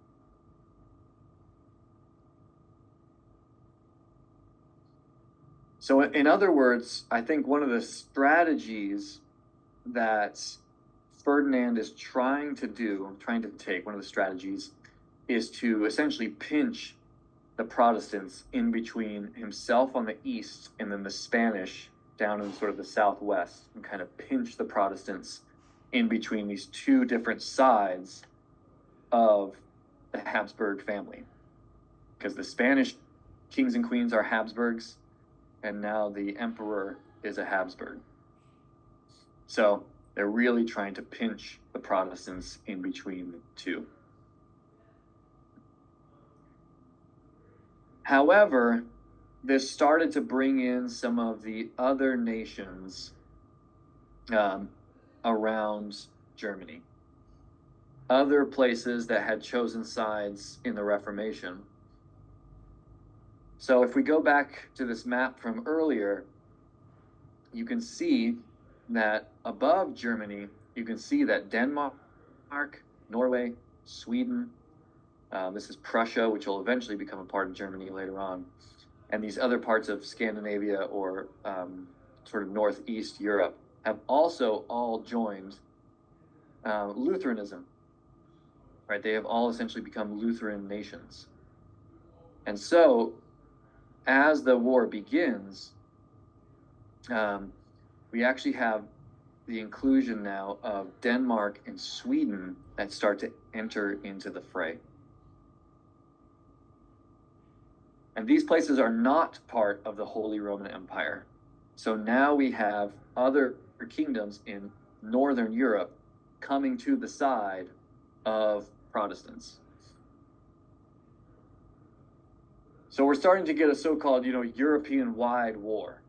So in other words, I think one of the strategies that Ferdinand is trying to take, one of the strategies, is to essentially pinch the Protestants in between himself on the east and then the Spanish down in sort of the southwest, and kind of pinch the Protestants in between these two different sides of the Habsburg family. Because the Spanish kings and queens are Habsburgs, and now the emperor is a Habsburg. So they're really trying to pinch the Protestants in between the two. However, this started to bring in some of the other nations around Germany, other places that had chosen sides in the Reformation. So if we go back to this map from earlier, you can see that above Germany, you can see that Denmark, Norway, Sweden, this is Prussia, which will eventually become a part of Germany later on, and these other parts of Scandinavia or sort of Northeast Europe have also all joined Lutheranism, right? They have all essentially become Lutheran nations. And so as the war begins, we actually have the inclusion now of Denmark and Sweden that start to enter into the fray. And these places are not part of the Holy Roman Empire. So now we have other kingdoms in Northern Europe coming to the side of Protestants. So we're starting to get a so-called, European-wide war.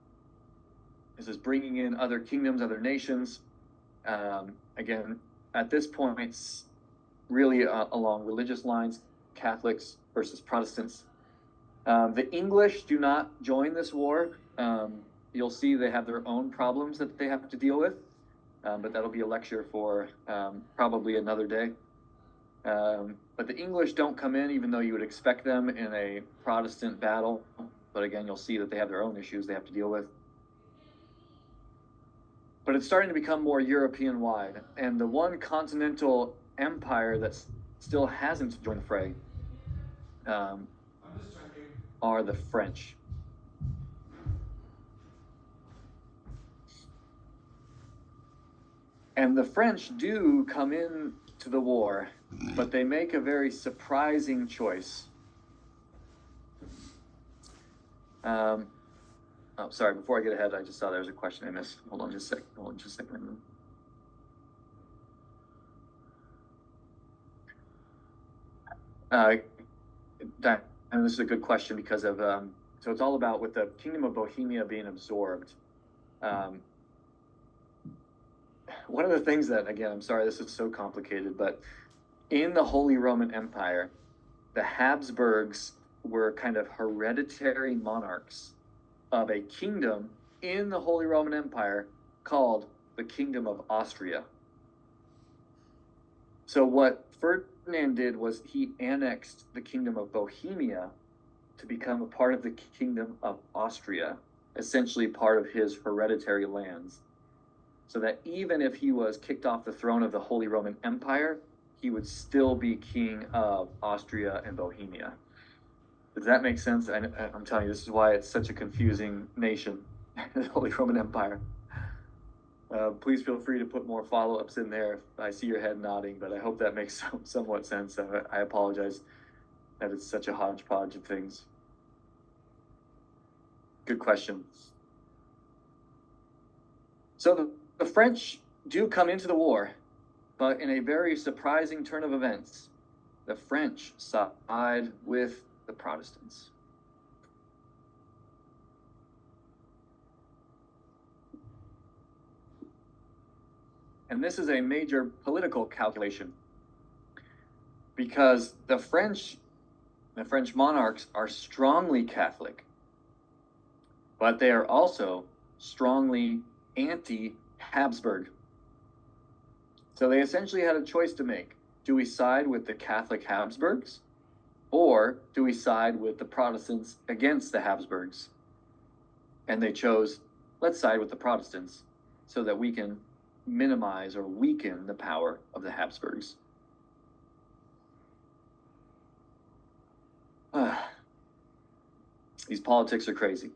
This is bringing in other kingdoms, other nations. Again, at this point, it's really along religious lines, Catholics versus Protestants. The English do not join this war. You'll see they have their own problems that they have to deal with, but that'll be a lecture for probably another day. But the English don't come in, even though you would expect them in a Protestant battle. But again, you'll see that they have their own issues they have to deal with. But it's starting to become more European-wide. And the one continental empire that still hasn't joined the fray are the French. And the French do come in to the war, but they make a very surprising choice. Oh, sorry, before I get ahead, I just saw there was a question I missed. Hold on just a second. And this is a good question because of, so it's all about with the Kingdom of Bohemia being absorbed. One of the things that, again, I'm sorry, this is so complicated, but in the Holy Roman Empire, the Habsburgs were kind of hereditary monarchs of a kingdom in the Holy Roman Empire called the Kingdom of Austria. So what Ferdinand did was he annexed the Kingdom of Bohemia to become a part of the Kingdom of Austria, essentially part of his hereditary lands. So that even if he was kicked off the throne of the Holy Roman Empire, he would still be king of Austria and Bohemia. Does that make sense? I'm telling you, this is why it's such a confusing nation, the Holy Roman Empire. Please feel free to put more follow-ups in there. I see your head nodding, but I hope that makes somewhat sense. I apologize that it's such a hodgepodge of things. Good question. So the French do come into the war, but in a very surprising turn of events, the French side with the Protestants. And this is a major political calculation because the French monarchs are strongly Catholic, but they are also strongly anti-Habsburg. So they essentially had a choice to make. Do we side with the Catholic Habsburgs, or do we side with the Protestants against the Habsburgs? And they chose, let's side with the Protestants so that we can minimize or weaken the power of the Habsburgs. These politics are crazy,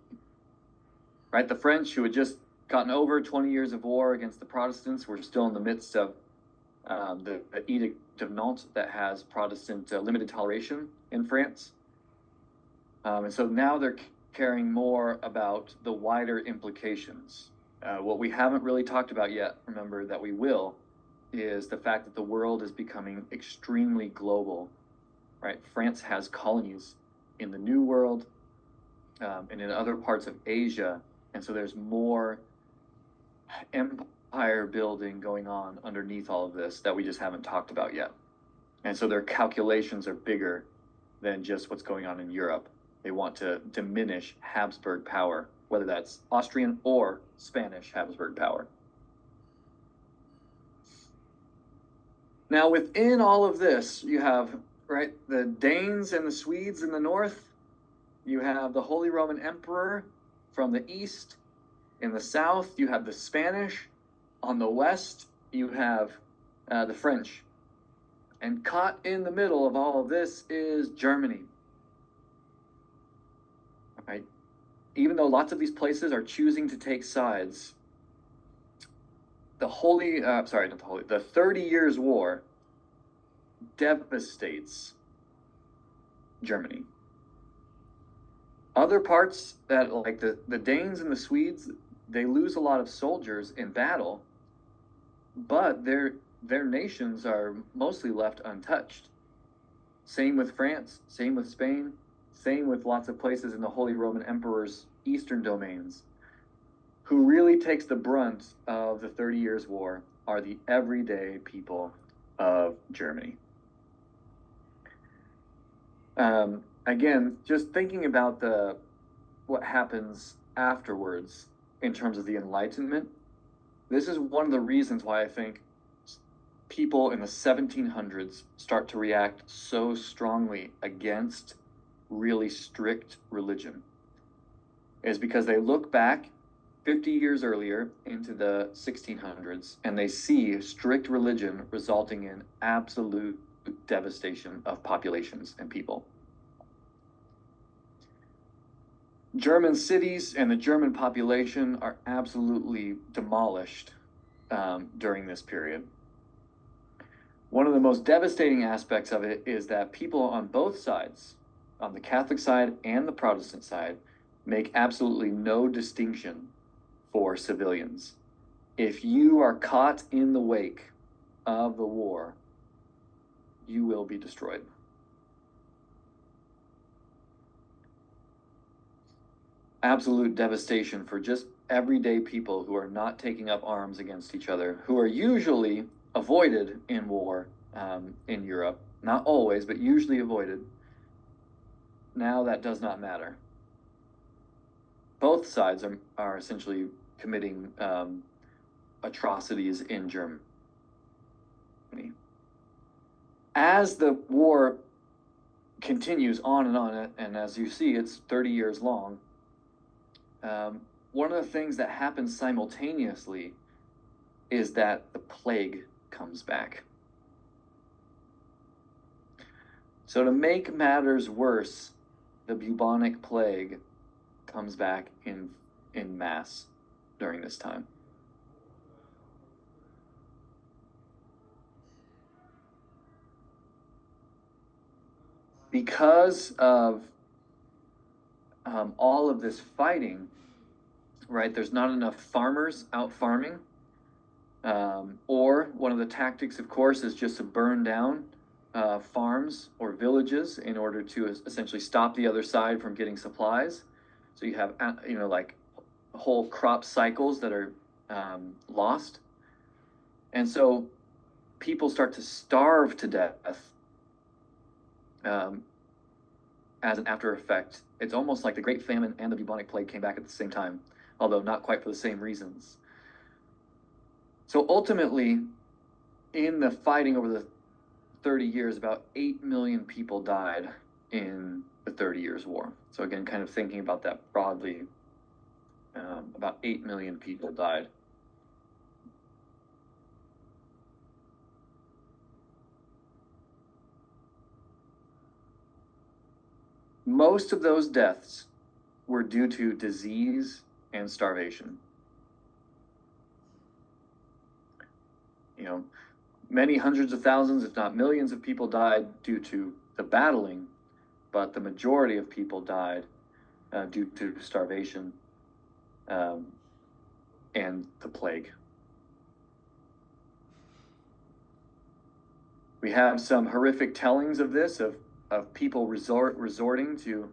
right? The French, who had just gotten over 20 years of war against the Protestants, were still in the midst of the Edict of Nantes that has Protestant limited toleration in France. And so now they're caring more about the wider implications. What we haven't really talked about yet, remember that we will, is the fact that the world is becoming extremely global, right? France has colonies in the New World. and in other parts of Asia. And so there's more empire building going on underneath all of this that we just haven't talked about yet. And so their calculations are bigger than just what's going on in Europe. They want to diminish Habsburg power, whether that's Austrian or Spanish Habsburg power. Now, within all of this, you have, right, the Danes and the Swedes in the north. You have the Holy Roman Emperor from the east. In the south, you have the Spanish. On the west, you have the French. And caught in the middle of all of this is Germany. Right? Even though lots of these places are choosing to take sides, the 30 Years' War devastates Germany. Other parts that, like the Danes and the Swedes, they lose a lot of soldiers in battle, but their nations are mostly left untouched. Same with France, same with Spain, same with lots of places in the Holy Roman Emperor's eastern domains. Who really takes the brunt of the 30 Years' War are the everyday people of Germany. Again, just thinking about what happens afterwards in terms of the Enlightenment, this is one of the reasons why I think people in the 1700s start to react so strongly against really strict religion, is because they look back 50 years earlier into the 1600s and they see strict religion resulting in absolute devastation of populations and people. German cities and the German population are absolutely demolished during this period. One of the most devastating aspects of it is that people on both sides, on the Catholic side and the Protestant side, make absolutely no distinction for civilians. If you are caught in the wake of the war, you will be destroyed. Absolute devastation for just everyday people who are not taking up arms against each other, who are usually avoided in war in Europe. Not always, but usually avoided. Now that does not matter. Both sides are essentially committing atrocities in Germany. As the war continues on, and as you see, it's 30 years long, one of the things that happens simultaneously is that the plague comes back. So to make matters worse, the bubonic plague comes back in mass during this time. Because of all of this fighting, right, there's not enough farmers out farming. Or one of the tactics, of course, is just to burn down farms or villages in order to essentially stop the other side from getting supplies. So you have, like whole crop cycles that are lost. And so people start to starve to death as an after effect. It's almost like the Great Famine and the bubonic plague came back at the same time, although not quite for the same reasons. So ultimately, in the fighting over the 30 years, about 8 million people died in the 30 Years' War. So again, kind of thinking about that broadly, about 8 million people died. Most of those deaths were due to disease and starvation. Many hundreds of thousands, if not millions of people died due to the battling, but the majority of people died due to starvation and the plague. We have some horrific tellings of this, of people resorting to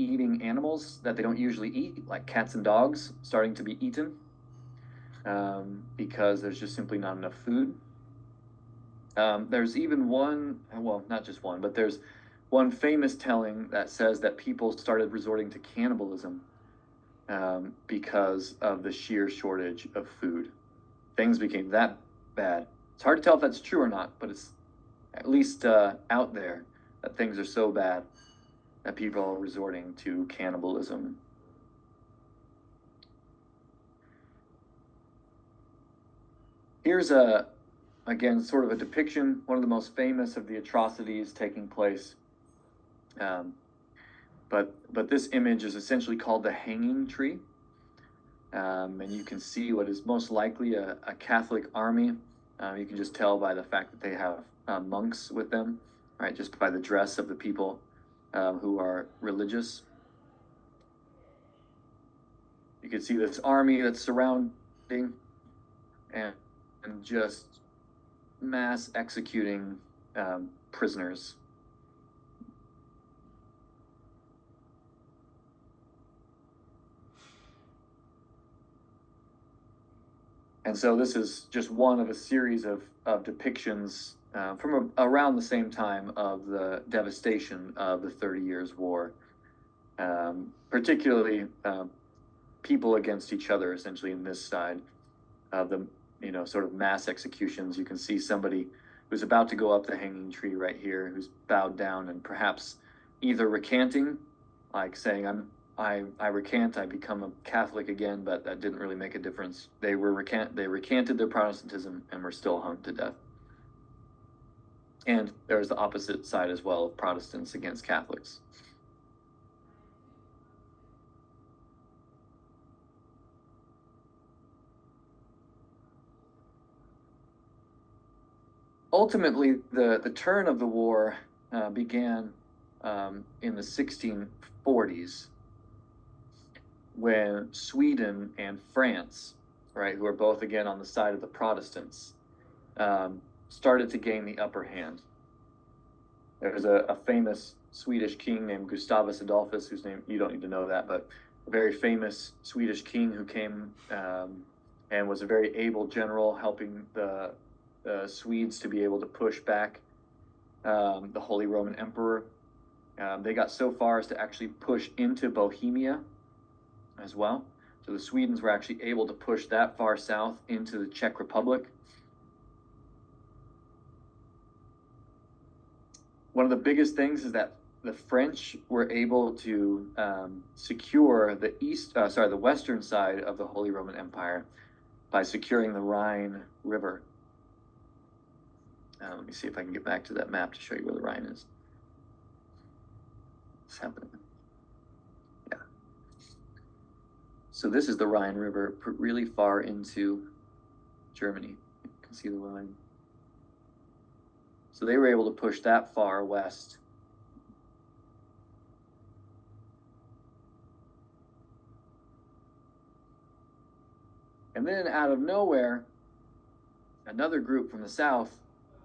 eating animals that they don't usually eat, like cats and dogs, starting to be eaten because there's just simply not enough food. There's even one, well, not just one, but there's one famous telling that says that people started resorting to cannibalism because of the sheer shortage of food. Things became that bad. It's hard to tell if that's true or not, but it's at least out there that things are so bad that people are resorting to cannibalism. Here's again, sort of a depiction, one of the most famous of the atrocities taking place. But this image is essentially called the hanging tree. And you can see what is most likely a Catholic army. You can just tell by the fact that they have monks with them, right? Just by the dress of the people who are religious. You can see this army that's surrounding and just mass executing prisoners. And so this is just one of a series of depictions from around the same time of the devastation of the 30 Years' War, particularly people against each other, essentially, in this side of the, sort of mass executions. You can see somebody who's about to go up the hanging tree right here, who's bowed down and perhaps either recanting, like saying, I recant, I become a Catholic again, but that didn't really make a difference. They recanted their Protestantism and were still hung to death. And there's the opposite side as well, of Protestants against Catholics. Ultimately, the turn of the war began in the 1640s, when Sweden and France, right, who are both again on the side of the Protestants, started to gain the upper hand. There's a famous Swedish king named Gustavus Adolphus, whose name you don't need to know that, but a very famous Swedish king who came and was a very able general, helping the Swedes to be able to push back the Holy Roman Emperor. They got so far as to actually push into Bohemia as well. So the Swedes were actually able to push that far south into the Czech Republic. One of the biggest things is that the French were able to secure the western side of the Holy Roman Empire by securing the Rhine River. Let me see if I can get back to that map to show you where the Rhine is. What's happening? Yeah. So this is the Rhine River, really far into Germany. You can see the Rhine. So they were able to push that far west. And then out of nowhere, another group from the south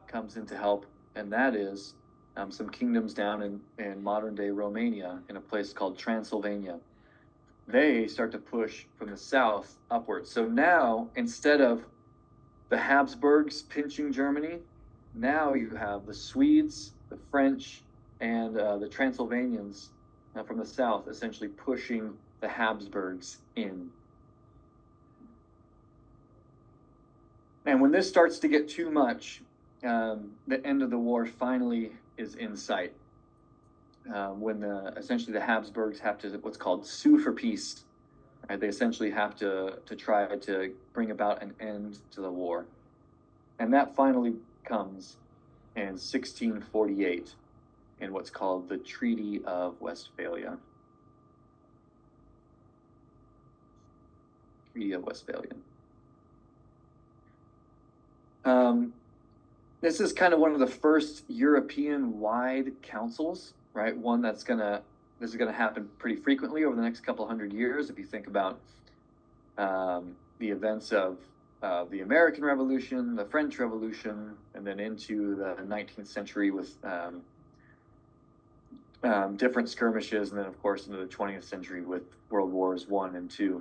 comes in to help, and that is some kingdoms down in modern-day Romania, in a place called Transylvania. They start to push from the south upwards. So now, instead of the Habsburgs pinching Germany, now you have the Swedes, the French, and the Transylvanians from the south essentially pushing the Habsburgs in. And when this starts to get too much, the end of the war finally is in sight. When essentially the Habsburgs have to, what's called, sue for peace. Right? They essentially have to try to bring about an end to the war. And that finally comes in 1648 in what's called the Treaty of Westphalia. Treaty of Westphalia. This is kind of one of the first European-wide councils, right? One this is gonna happen pretty frequently over the next couple hundred years. If you think about the events of the American Revolution, the French Revolution, and then into the 19th century with different skirmishes, and then, of course, into the 20th century with World Wars I and II.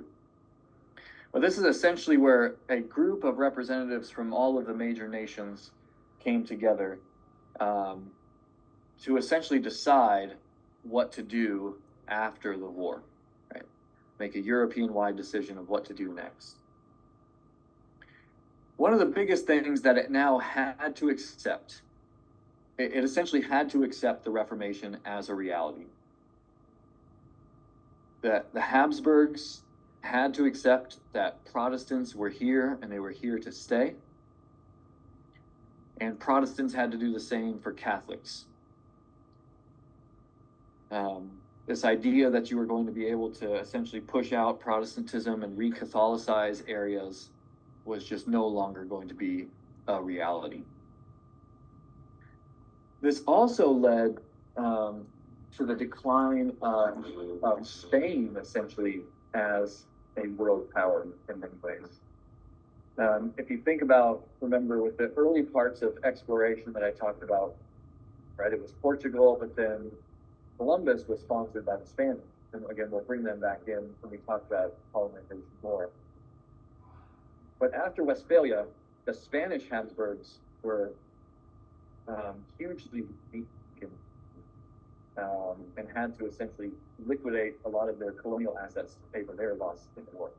But this is essentially where a group of representatives from all of the major nations came together to essentially decide what to do after the war, right? Make a European-wide decision of what to do next. One of the biggest things that it now had to accept, it essentially had to accept the Reformation as a reality. That the Habsburgs had to accept that Protestants were here and they were here to stay. And Protestants had to do the same for Catholics. This idea that you were going to be able to essentially push out Protestantism and re-Catholicize areas was just no longer going to be a reality. This also led to the decline of Spain, essentially, as a world power in many ways. If you think about, remember, with the early parts of exploration that I talked about, right, it was Portugal, but then Columbus was sponsored by the Spanish. And again, we'll bring them back in when we talk about colonization more. But after Westphalia, the Spanish Habsburgs were hugely weakened and had to essentially liquidate a lot of their colonial assets to pay for their loss in the war.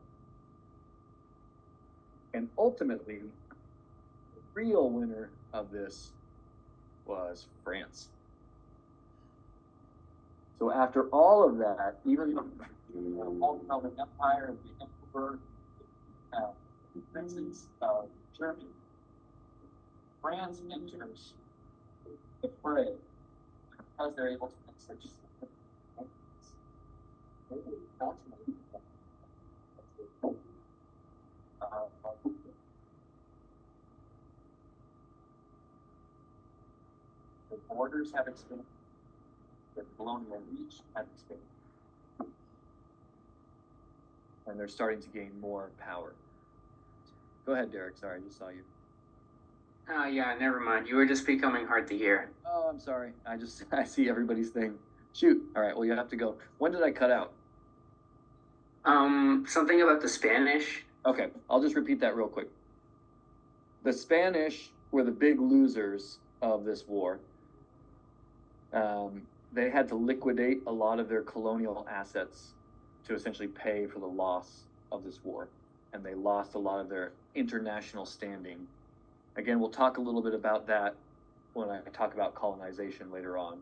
And ultimately, the real winner of this was France. So after all of that, even the Roman Empire and the Emperor, princes of Germany, France enters the fray because they're able to make such ultimately the borders have expanded, the colonial reach has expanded, and they're starting to gain more power. Go ahead, Derek. Sorry, I just saw you. Yeah, never mind. You were just becoming hard to hear. Oh, I'm sorry. I see everybody's thing. Shoot. All right. Well, you have to go. When did I cut out? Something about the Spanish. Okay, I'll just repeat that real quick. The Spanish were the big losers of this war. They had to liquidate a lot of their colonial assets to essentially pay for the loss of this war. And they lost a lot of their international standing. Again, we'll talk a little bit about that when I talk about colonization later on.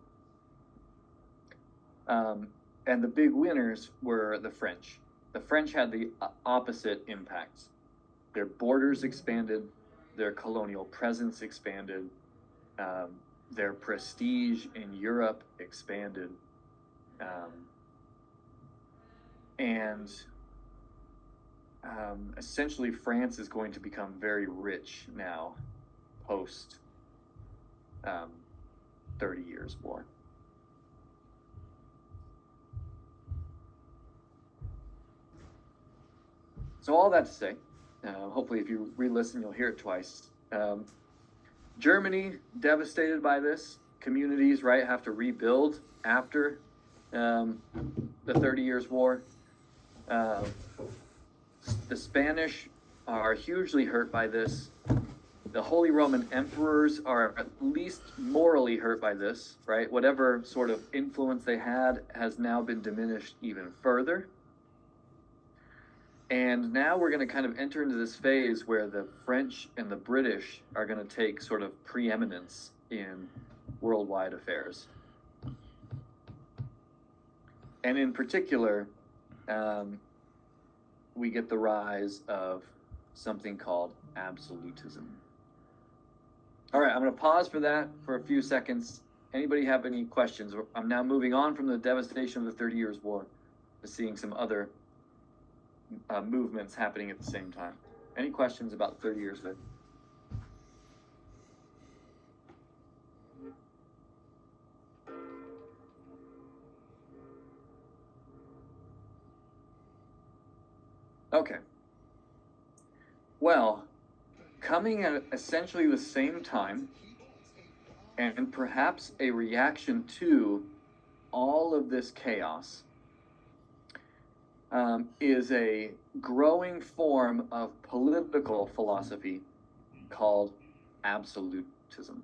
And the big winners were the French. The French had the opposite impacts. Their borders expanded, their colonial presence expanded, their prestige in Europe expanded, and essentially France is going to become very rich now, post 30 Years' War. So all that to say, hopefully if you re-listen, you'll hear it twice. Germany, devastated by this. Communities, right, have to rebuild after the 30 Years' War. The Spanish are hugely hurt by this. The Holy Roman Emperors are at least morally hurt by this, right? Whatever sort of influence they had has now been diminished even further. And now we're going to kind of enter into this phase where the French and the British are going to take sort of preeminence in worldwide affairs. And in particular, we get the rise of something called absolutism. All right, I'm going to pause for that for a few seconds. Anybody have any questions? I'm now moving on from the devastation of the 30 Years' War to seeing some other movements happening at the same time. Any questions about 30 Years' War? Okay. Well, coming at essentially the same time, and perhaps a reaction to all of this chaos is a growing form of political philosophy called absolutism.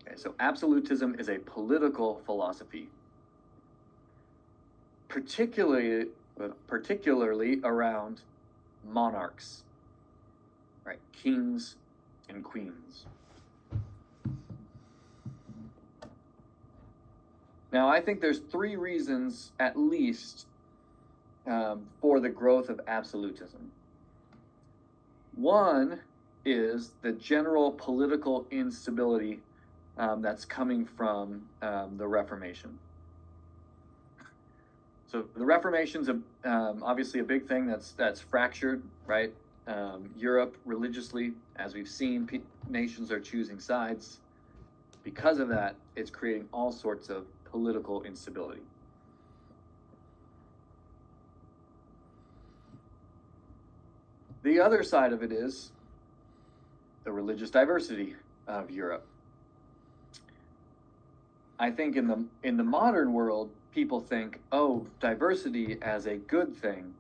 Okay, so absolutism is a political philosophy, particularly around monarchs, right? Kings and queens. Now, I think there's three reasons, at least, for the growth of absolutism. One is the general political instability that's coming from the Reformation. So the Reformation's obviously a big thing that's fractured, right? Europe religiously, as we've seen, nations are choosing sides. Because of that, it's creating all sorts of political instability. The other side of it is the religious diversity of Europe. I think in the modern world, people think, oh, diversity as a good thing.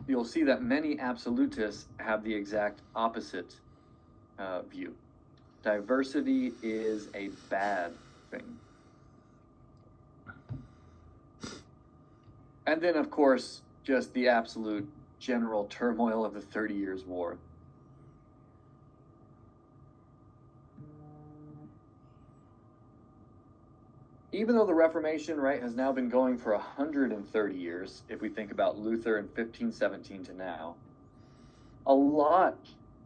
You'll see that many absolutists have the exact opposite view. Diversity is a bad thing. And then, of course, just the absolute general turmoil of the 30 Years' War. Even though the Reformation, right, has now been going for 130 years, if we think about Luther in 1517 to now, a lot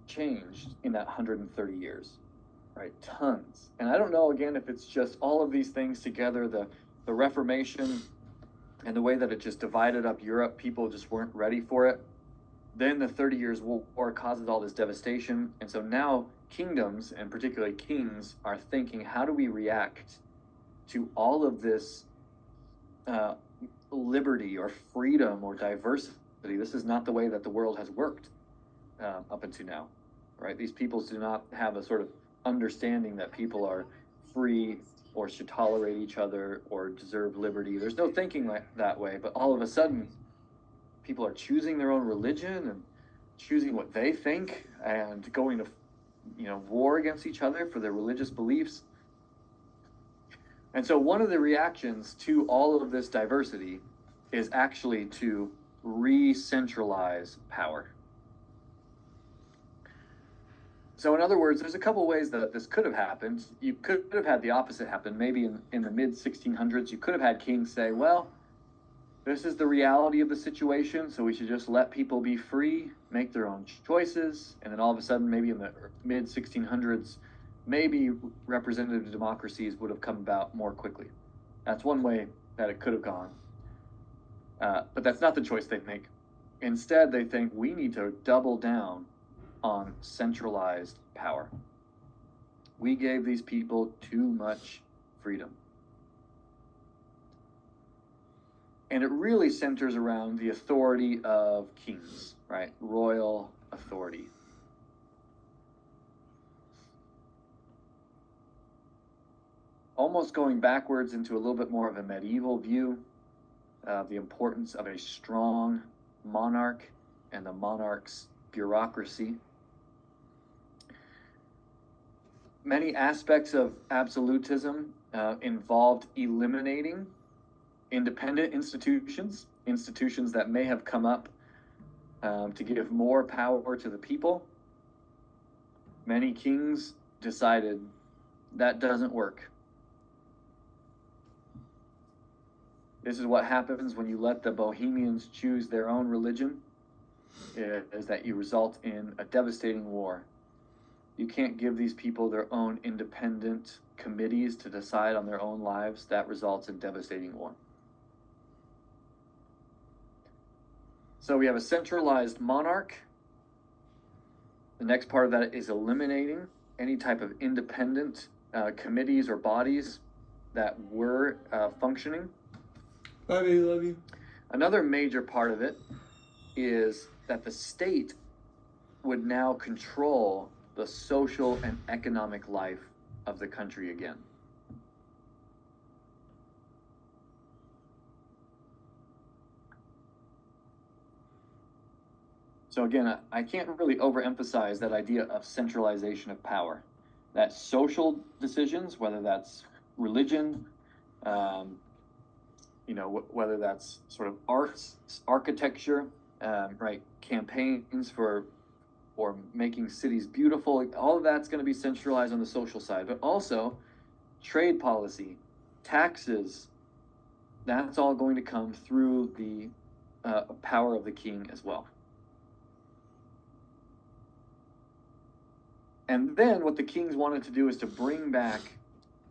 changed in that 130 years, right? Tons. And I don't know, again, if it's just all of these things together, the Reformation and the way that it just divided up Europe, people just weren't ready for it. Then the 30 Years' War causes all this devastation. And so now kingdoms, and particularly kings, are thinking, how do we react to all of this liberty or freedom or diversity? This is not the way that the world has worked up until now, right? These peoples do not have a sort of understanding that people are free or should tolerate each other or deserve liberty. There's no thinking that way, but all of a sudden, people are choosing their own religion and choosing what they think and going to, war against each other for their religious beliefs. And so one of the reactions to all of this diversity is actually to re-centralize power. So in other words, there's a couple ways that this could have happened. You could have had the opposite happen. Maybe in the mid-1600s, you could have had kings say, well, this is the reality of the situation, so we should just let people be free, make their own choices. And then all of a sudden, maybe in the mid-1600s, maybe representative democracies would have come about more quickly. That's one way that it could have gone. But that's not the choice they make. Instead, they think we need to double down on centralized power. We gave these people too much freedom. And it really centers around the authority of kings, right? Royal authority. Almost going backwards into a little bit more of a medieval view of the importance of a strong monarch and the monarch's bureaucracy. Many aspects of absolutism involved eliminating independent institutions that may have come up to give more power to the people. Many kings decided that doesn't work. This is what happens when you let the Bohemians choose their own religion, is that you result in a devastating war. You can't give these people their own independent committees to decide on their own lives. That results in devastating war. So we have a centralized monarch. The next part of that is eliminating any type of independent committees or bodies that were functioning. Love you. Another major part of it is that the state would now control the social and economic life of the country again. So again, I can't really overemphasize that idea of centralization of power. That social decisions, whether that's religion, whether that's sort of arts, architecture, right, campaigns for making cities beautiful, all of that's going to be centralized on the social side, but also trade policy, taxes, that's all going to come through the power of the king as well. And then what the kings wanted to do is to bring back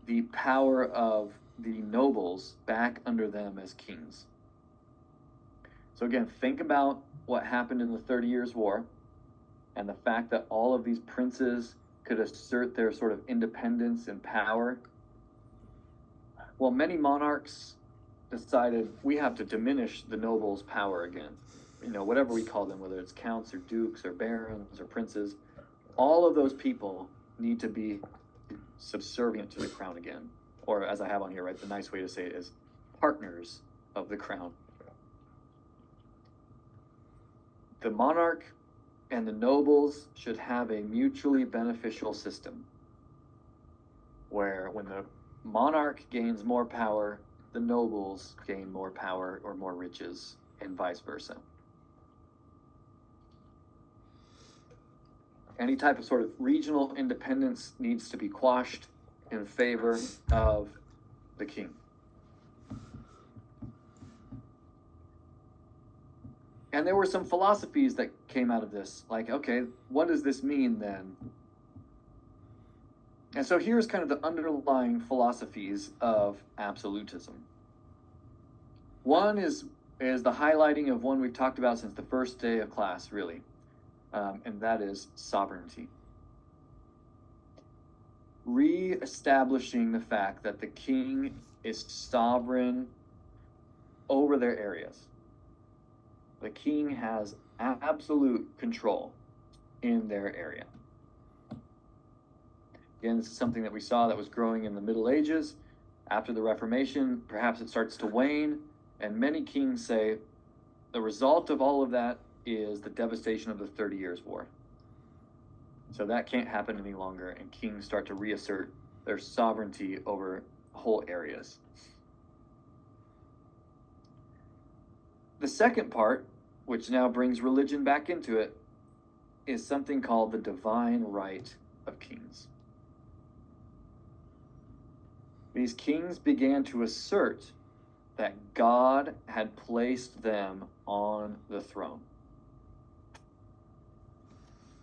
the power of the nobles back under them as kings. So again, think about what happened in the 30 Years' War and the fact that all of these princes could assert their sort of independence and power. Well, many monarchs decided we have to diminish the nobles' power again. Whatever we call them, whether it's counts or dukes or barons or princes, all of those people need to be subservient to the crown again. Or as I have on here, right, the nice way to say it is partners of the crown. The monarch and the nobles should have a mutually beneficial system where when the monarch gains more power, the nobles gain more power or more riches, and vice versa. Any type of sort of regional independence needs to be quashed in favor of the king. And there were some philosophies that came out of this, like, okay, what does this mean then? And so here's kind of the underlying philosophies of absolutism. One is the highlighting of one we've talked about since the first day of class, really, and that is sovereignty. Re-establishing the fact that the king is sovereign over their areas. The king has absolute control in their area. Again, this is something that we saw that was growing in the Middle Ages. After the Reformation, perhaps it starts to wane, and many kings say the result of all of that is the devastation of the 30 Years' War. So that can't happen any longer, and kings start to reassert their sovereignty over whole areas. The second part, which now brings religion back into it, is something called the divine right of kings. These kings began to assert that God had placed them on the throne.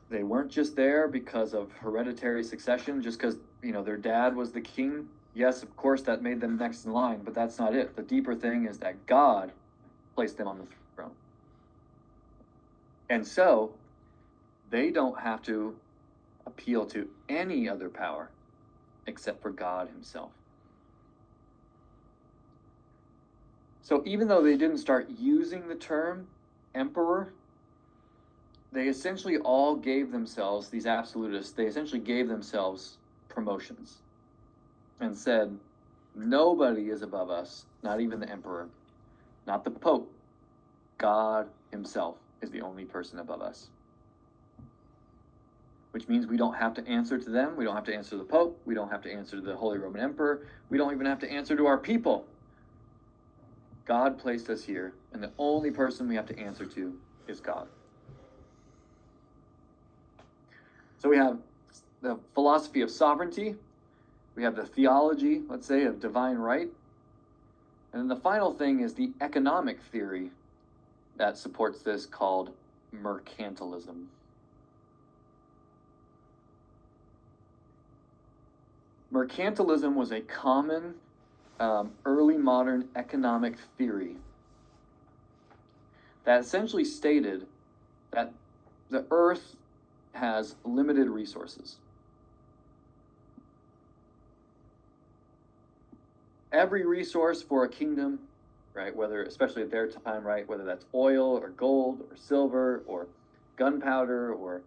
They weren't just there because of hereditary succession, just because, their dad was the king. Yes, of course, that made them next in line, but that's not it. The deeper thing is that God placed them on the throne. And so, they don't have to appeal to any other power except for God himself. So even though they didn't start using the term emperor, they essentially all gave themselves, these absolutists, they essentially gave themselves promotions and said, nobody is above us, not even the emperor, not the pope. God himself is the only person above us. Which means we don't have to answer to them, we don't have to answer to the pope, we don't have to answer to the Holy Roman Emperor, we don't even have to answer to our people. God placed us here, and the only person we have to answer to is God. So we have the philosophy of sovereignty, we have the theology, let's say, of divine right, and then the final thing is the economic theory that supports this called mercantilism. Mercantilism was a common early modern economic theory that essentially stated that the earth has limited resources. Every resource for a kingdom, right, whether, especially at their time, right, whether that's oil or gold or silver or gunpowder or,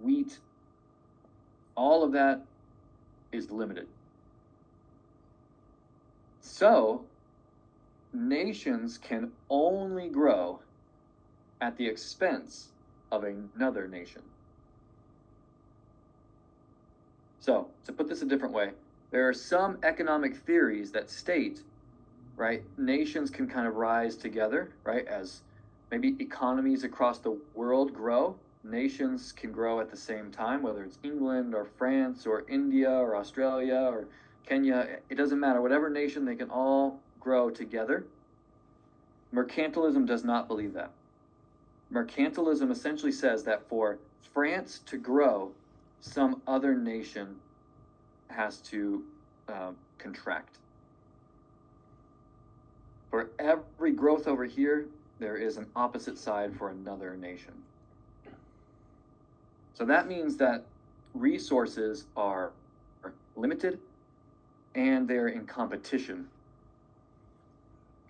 wheat, all of that is limited. So, nations can only grow at the expense of another nation. So, to put this a different way, there are some economic theories that state, right, nations can kind of rise together, right, as maybe economies across the world grow. Nations can grow at the same time, whether it's England or France or India or Australia or Kenya. It doesn't matter. Whatever nation, they can all grow together. Mercantilism does not believe that. Mercantilism essentially says that for France to grow, some other nation has to contract. For every growth over here, there is an opposite side for another nation. So that means that resources are limited and they're in competition.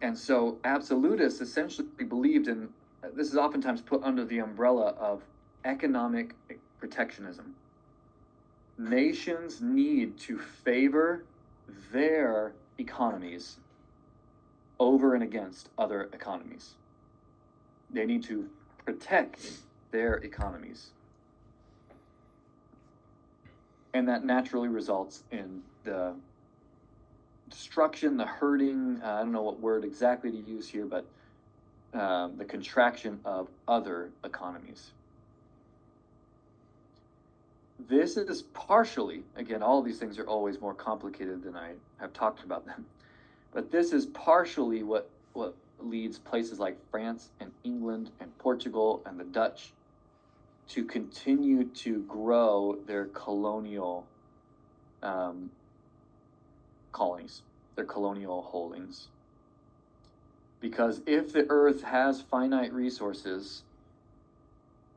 And so absolutists essentially believed in, this is oftentimes put under the umbrella of economic protectionism. Nations need to favor their economies over and against other economies. They need to protect their economies. And that naturally results in the destruction, the hurting, I don't know what word exactly to use here, but the contraction of other economies. This is partially, again, all of these things are always more complicated than I have talked about them, but this is partially what leads places like France and England and Portugal and the Dutch to continue to grow their colonial colonies, their colonial holdings. Because if the earth has finite resources,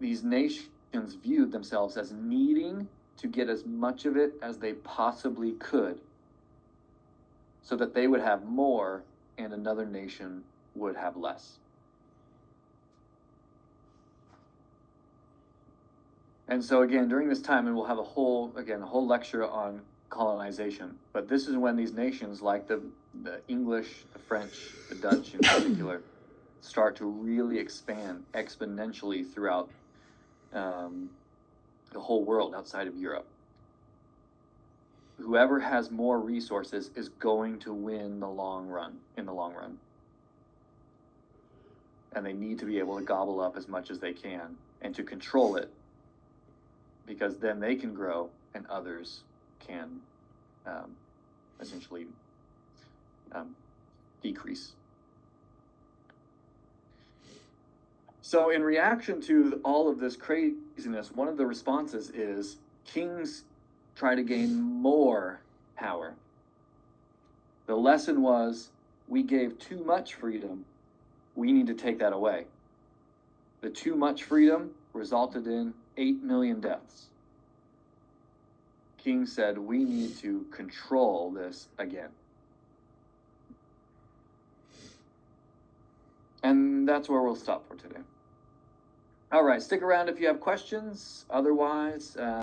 these nations viewed themselves as needing to get as much of it as they possibly could so that they would have more and another nation would have less. And so again, during this time, and we'll have a whole lecture on colonization, but this is when these nations like the English, the French, the Dutch in particular, start to really expand exponentially throughout the whole world outside of Europe. Whoever has more resources is going to win in the long run. And they need to be able to gobble up as much as they can and to control it, because then they can grow and others can essentially decrease. So in reaction to all of this craziness, one of the responses is kings try to gain more power. The lesson was, we gave too much freedom. We need to take that away. The too much freedom resulted in 8 million deaths. King said, we need to control this again. And that's where we'll stop for today. All right, stick around if you have questions. Otherwise,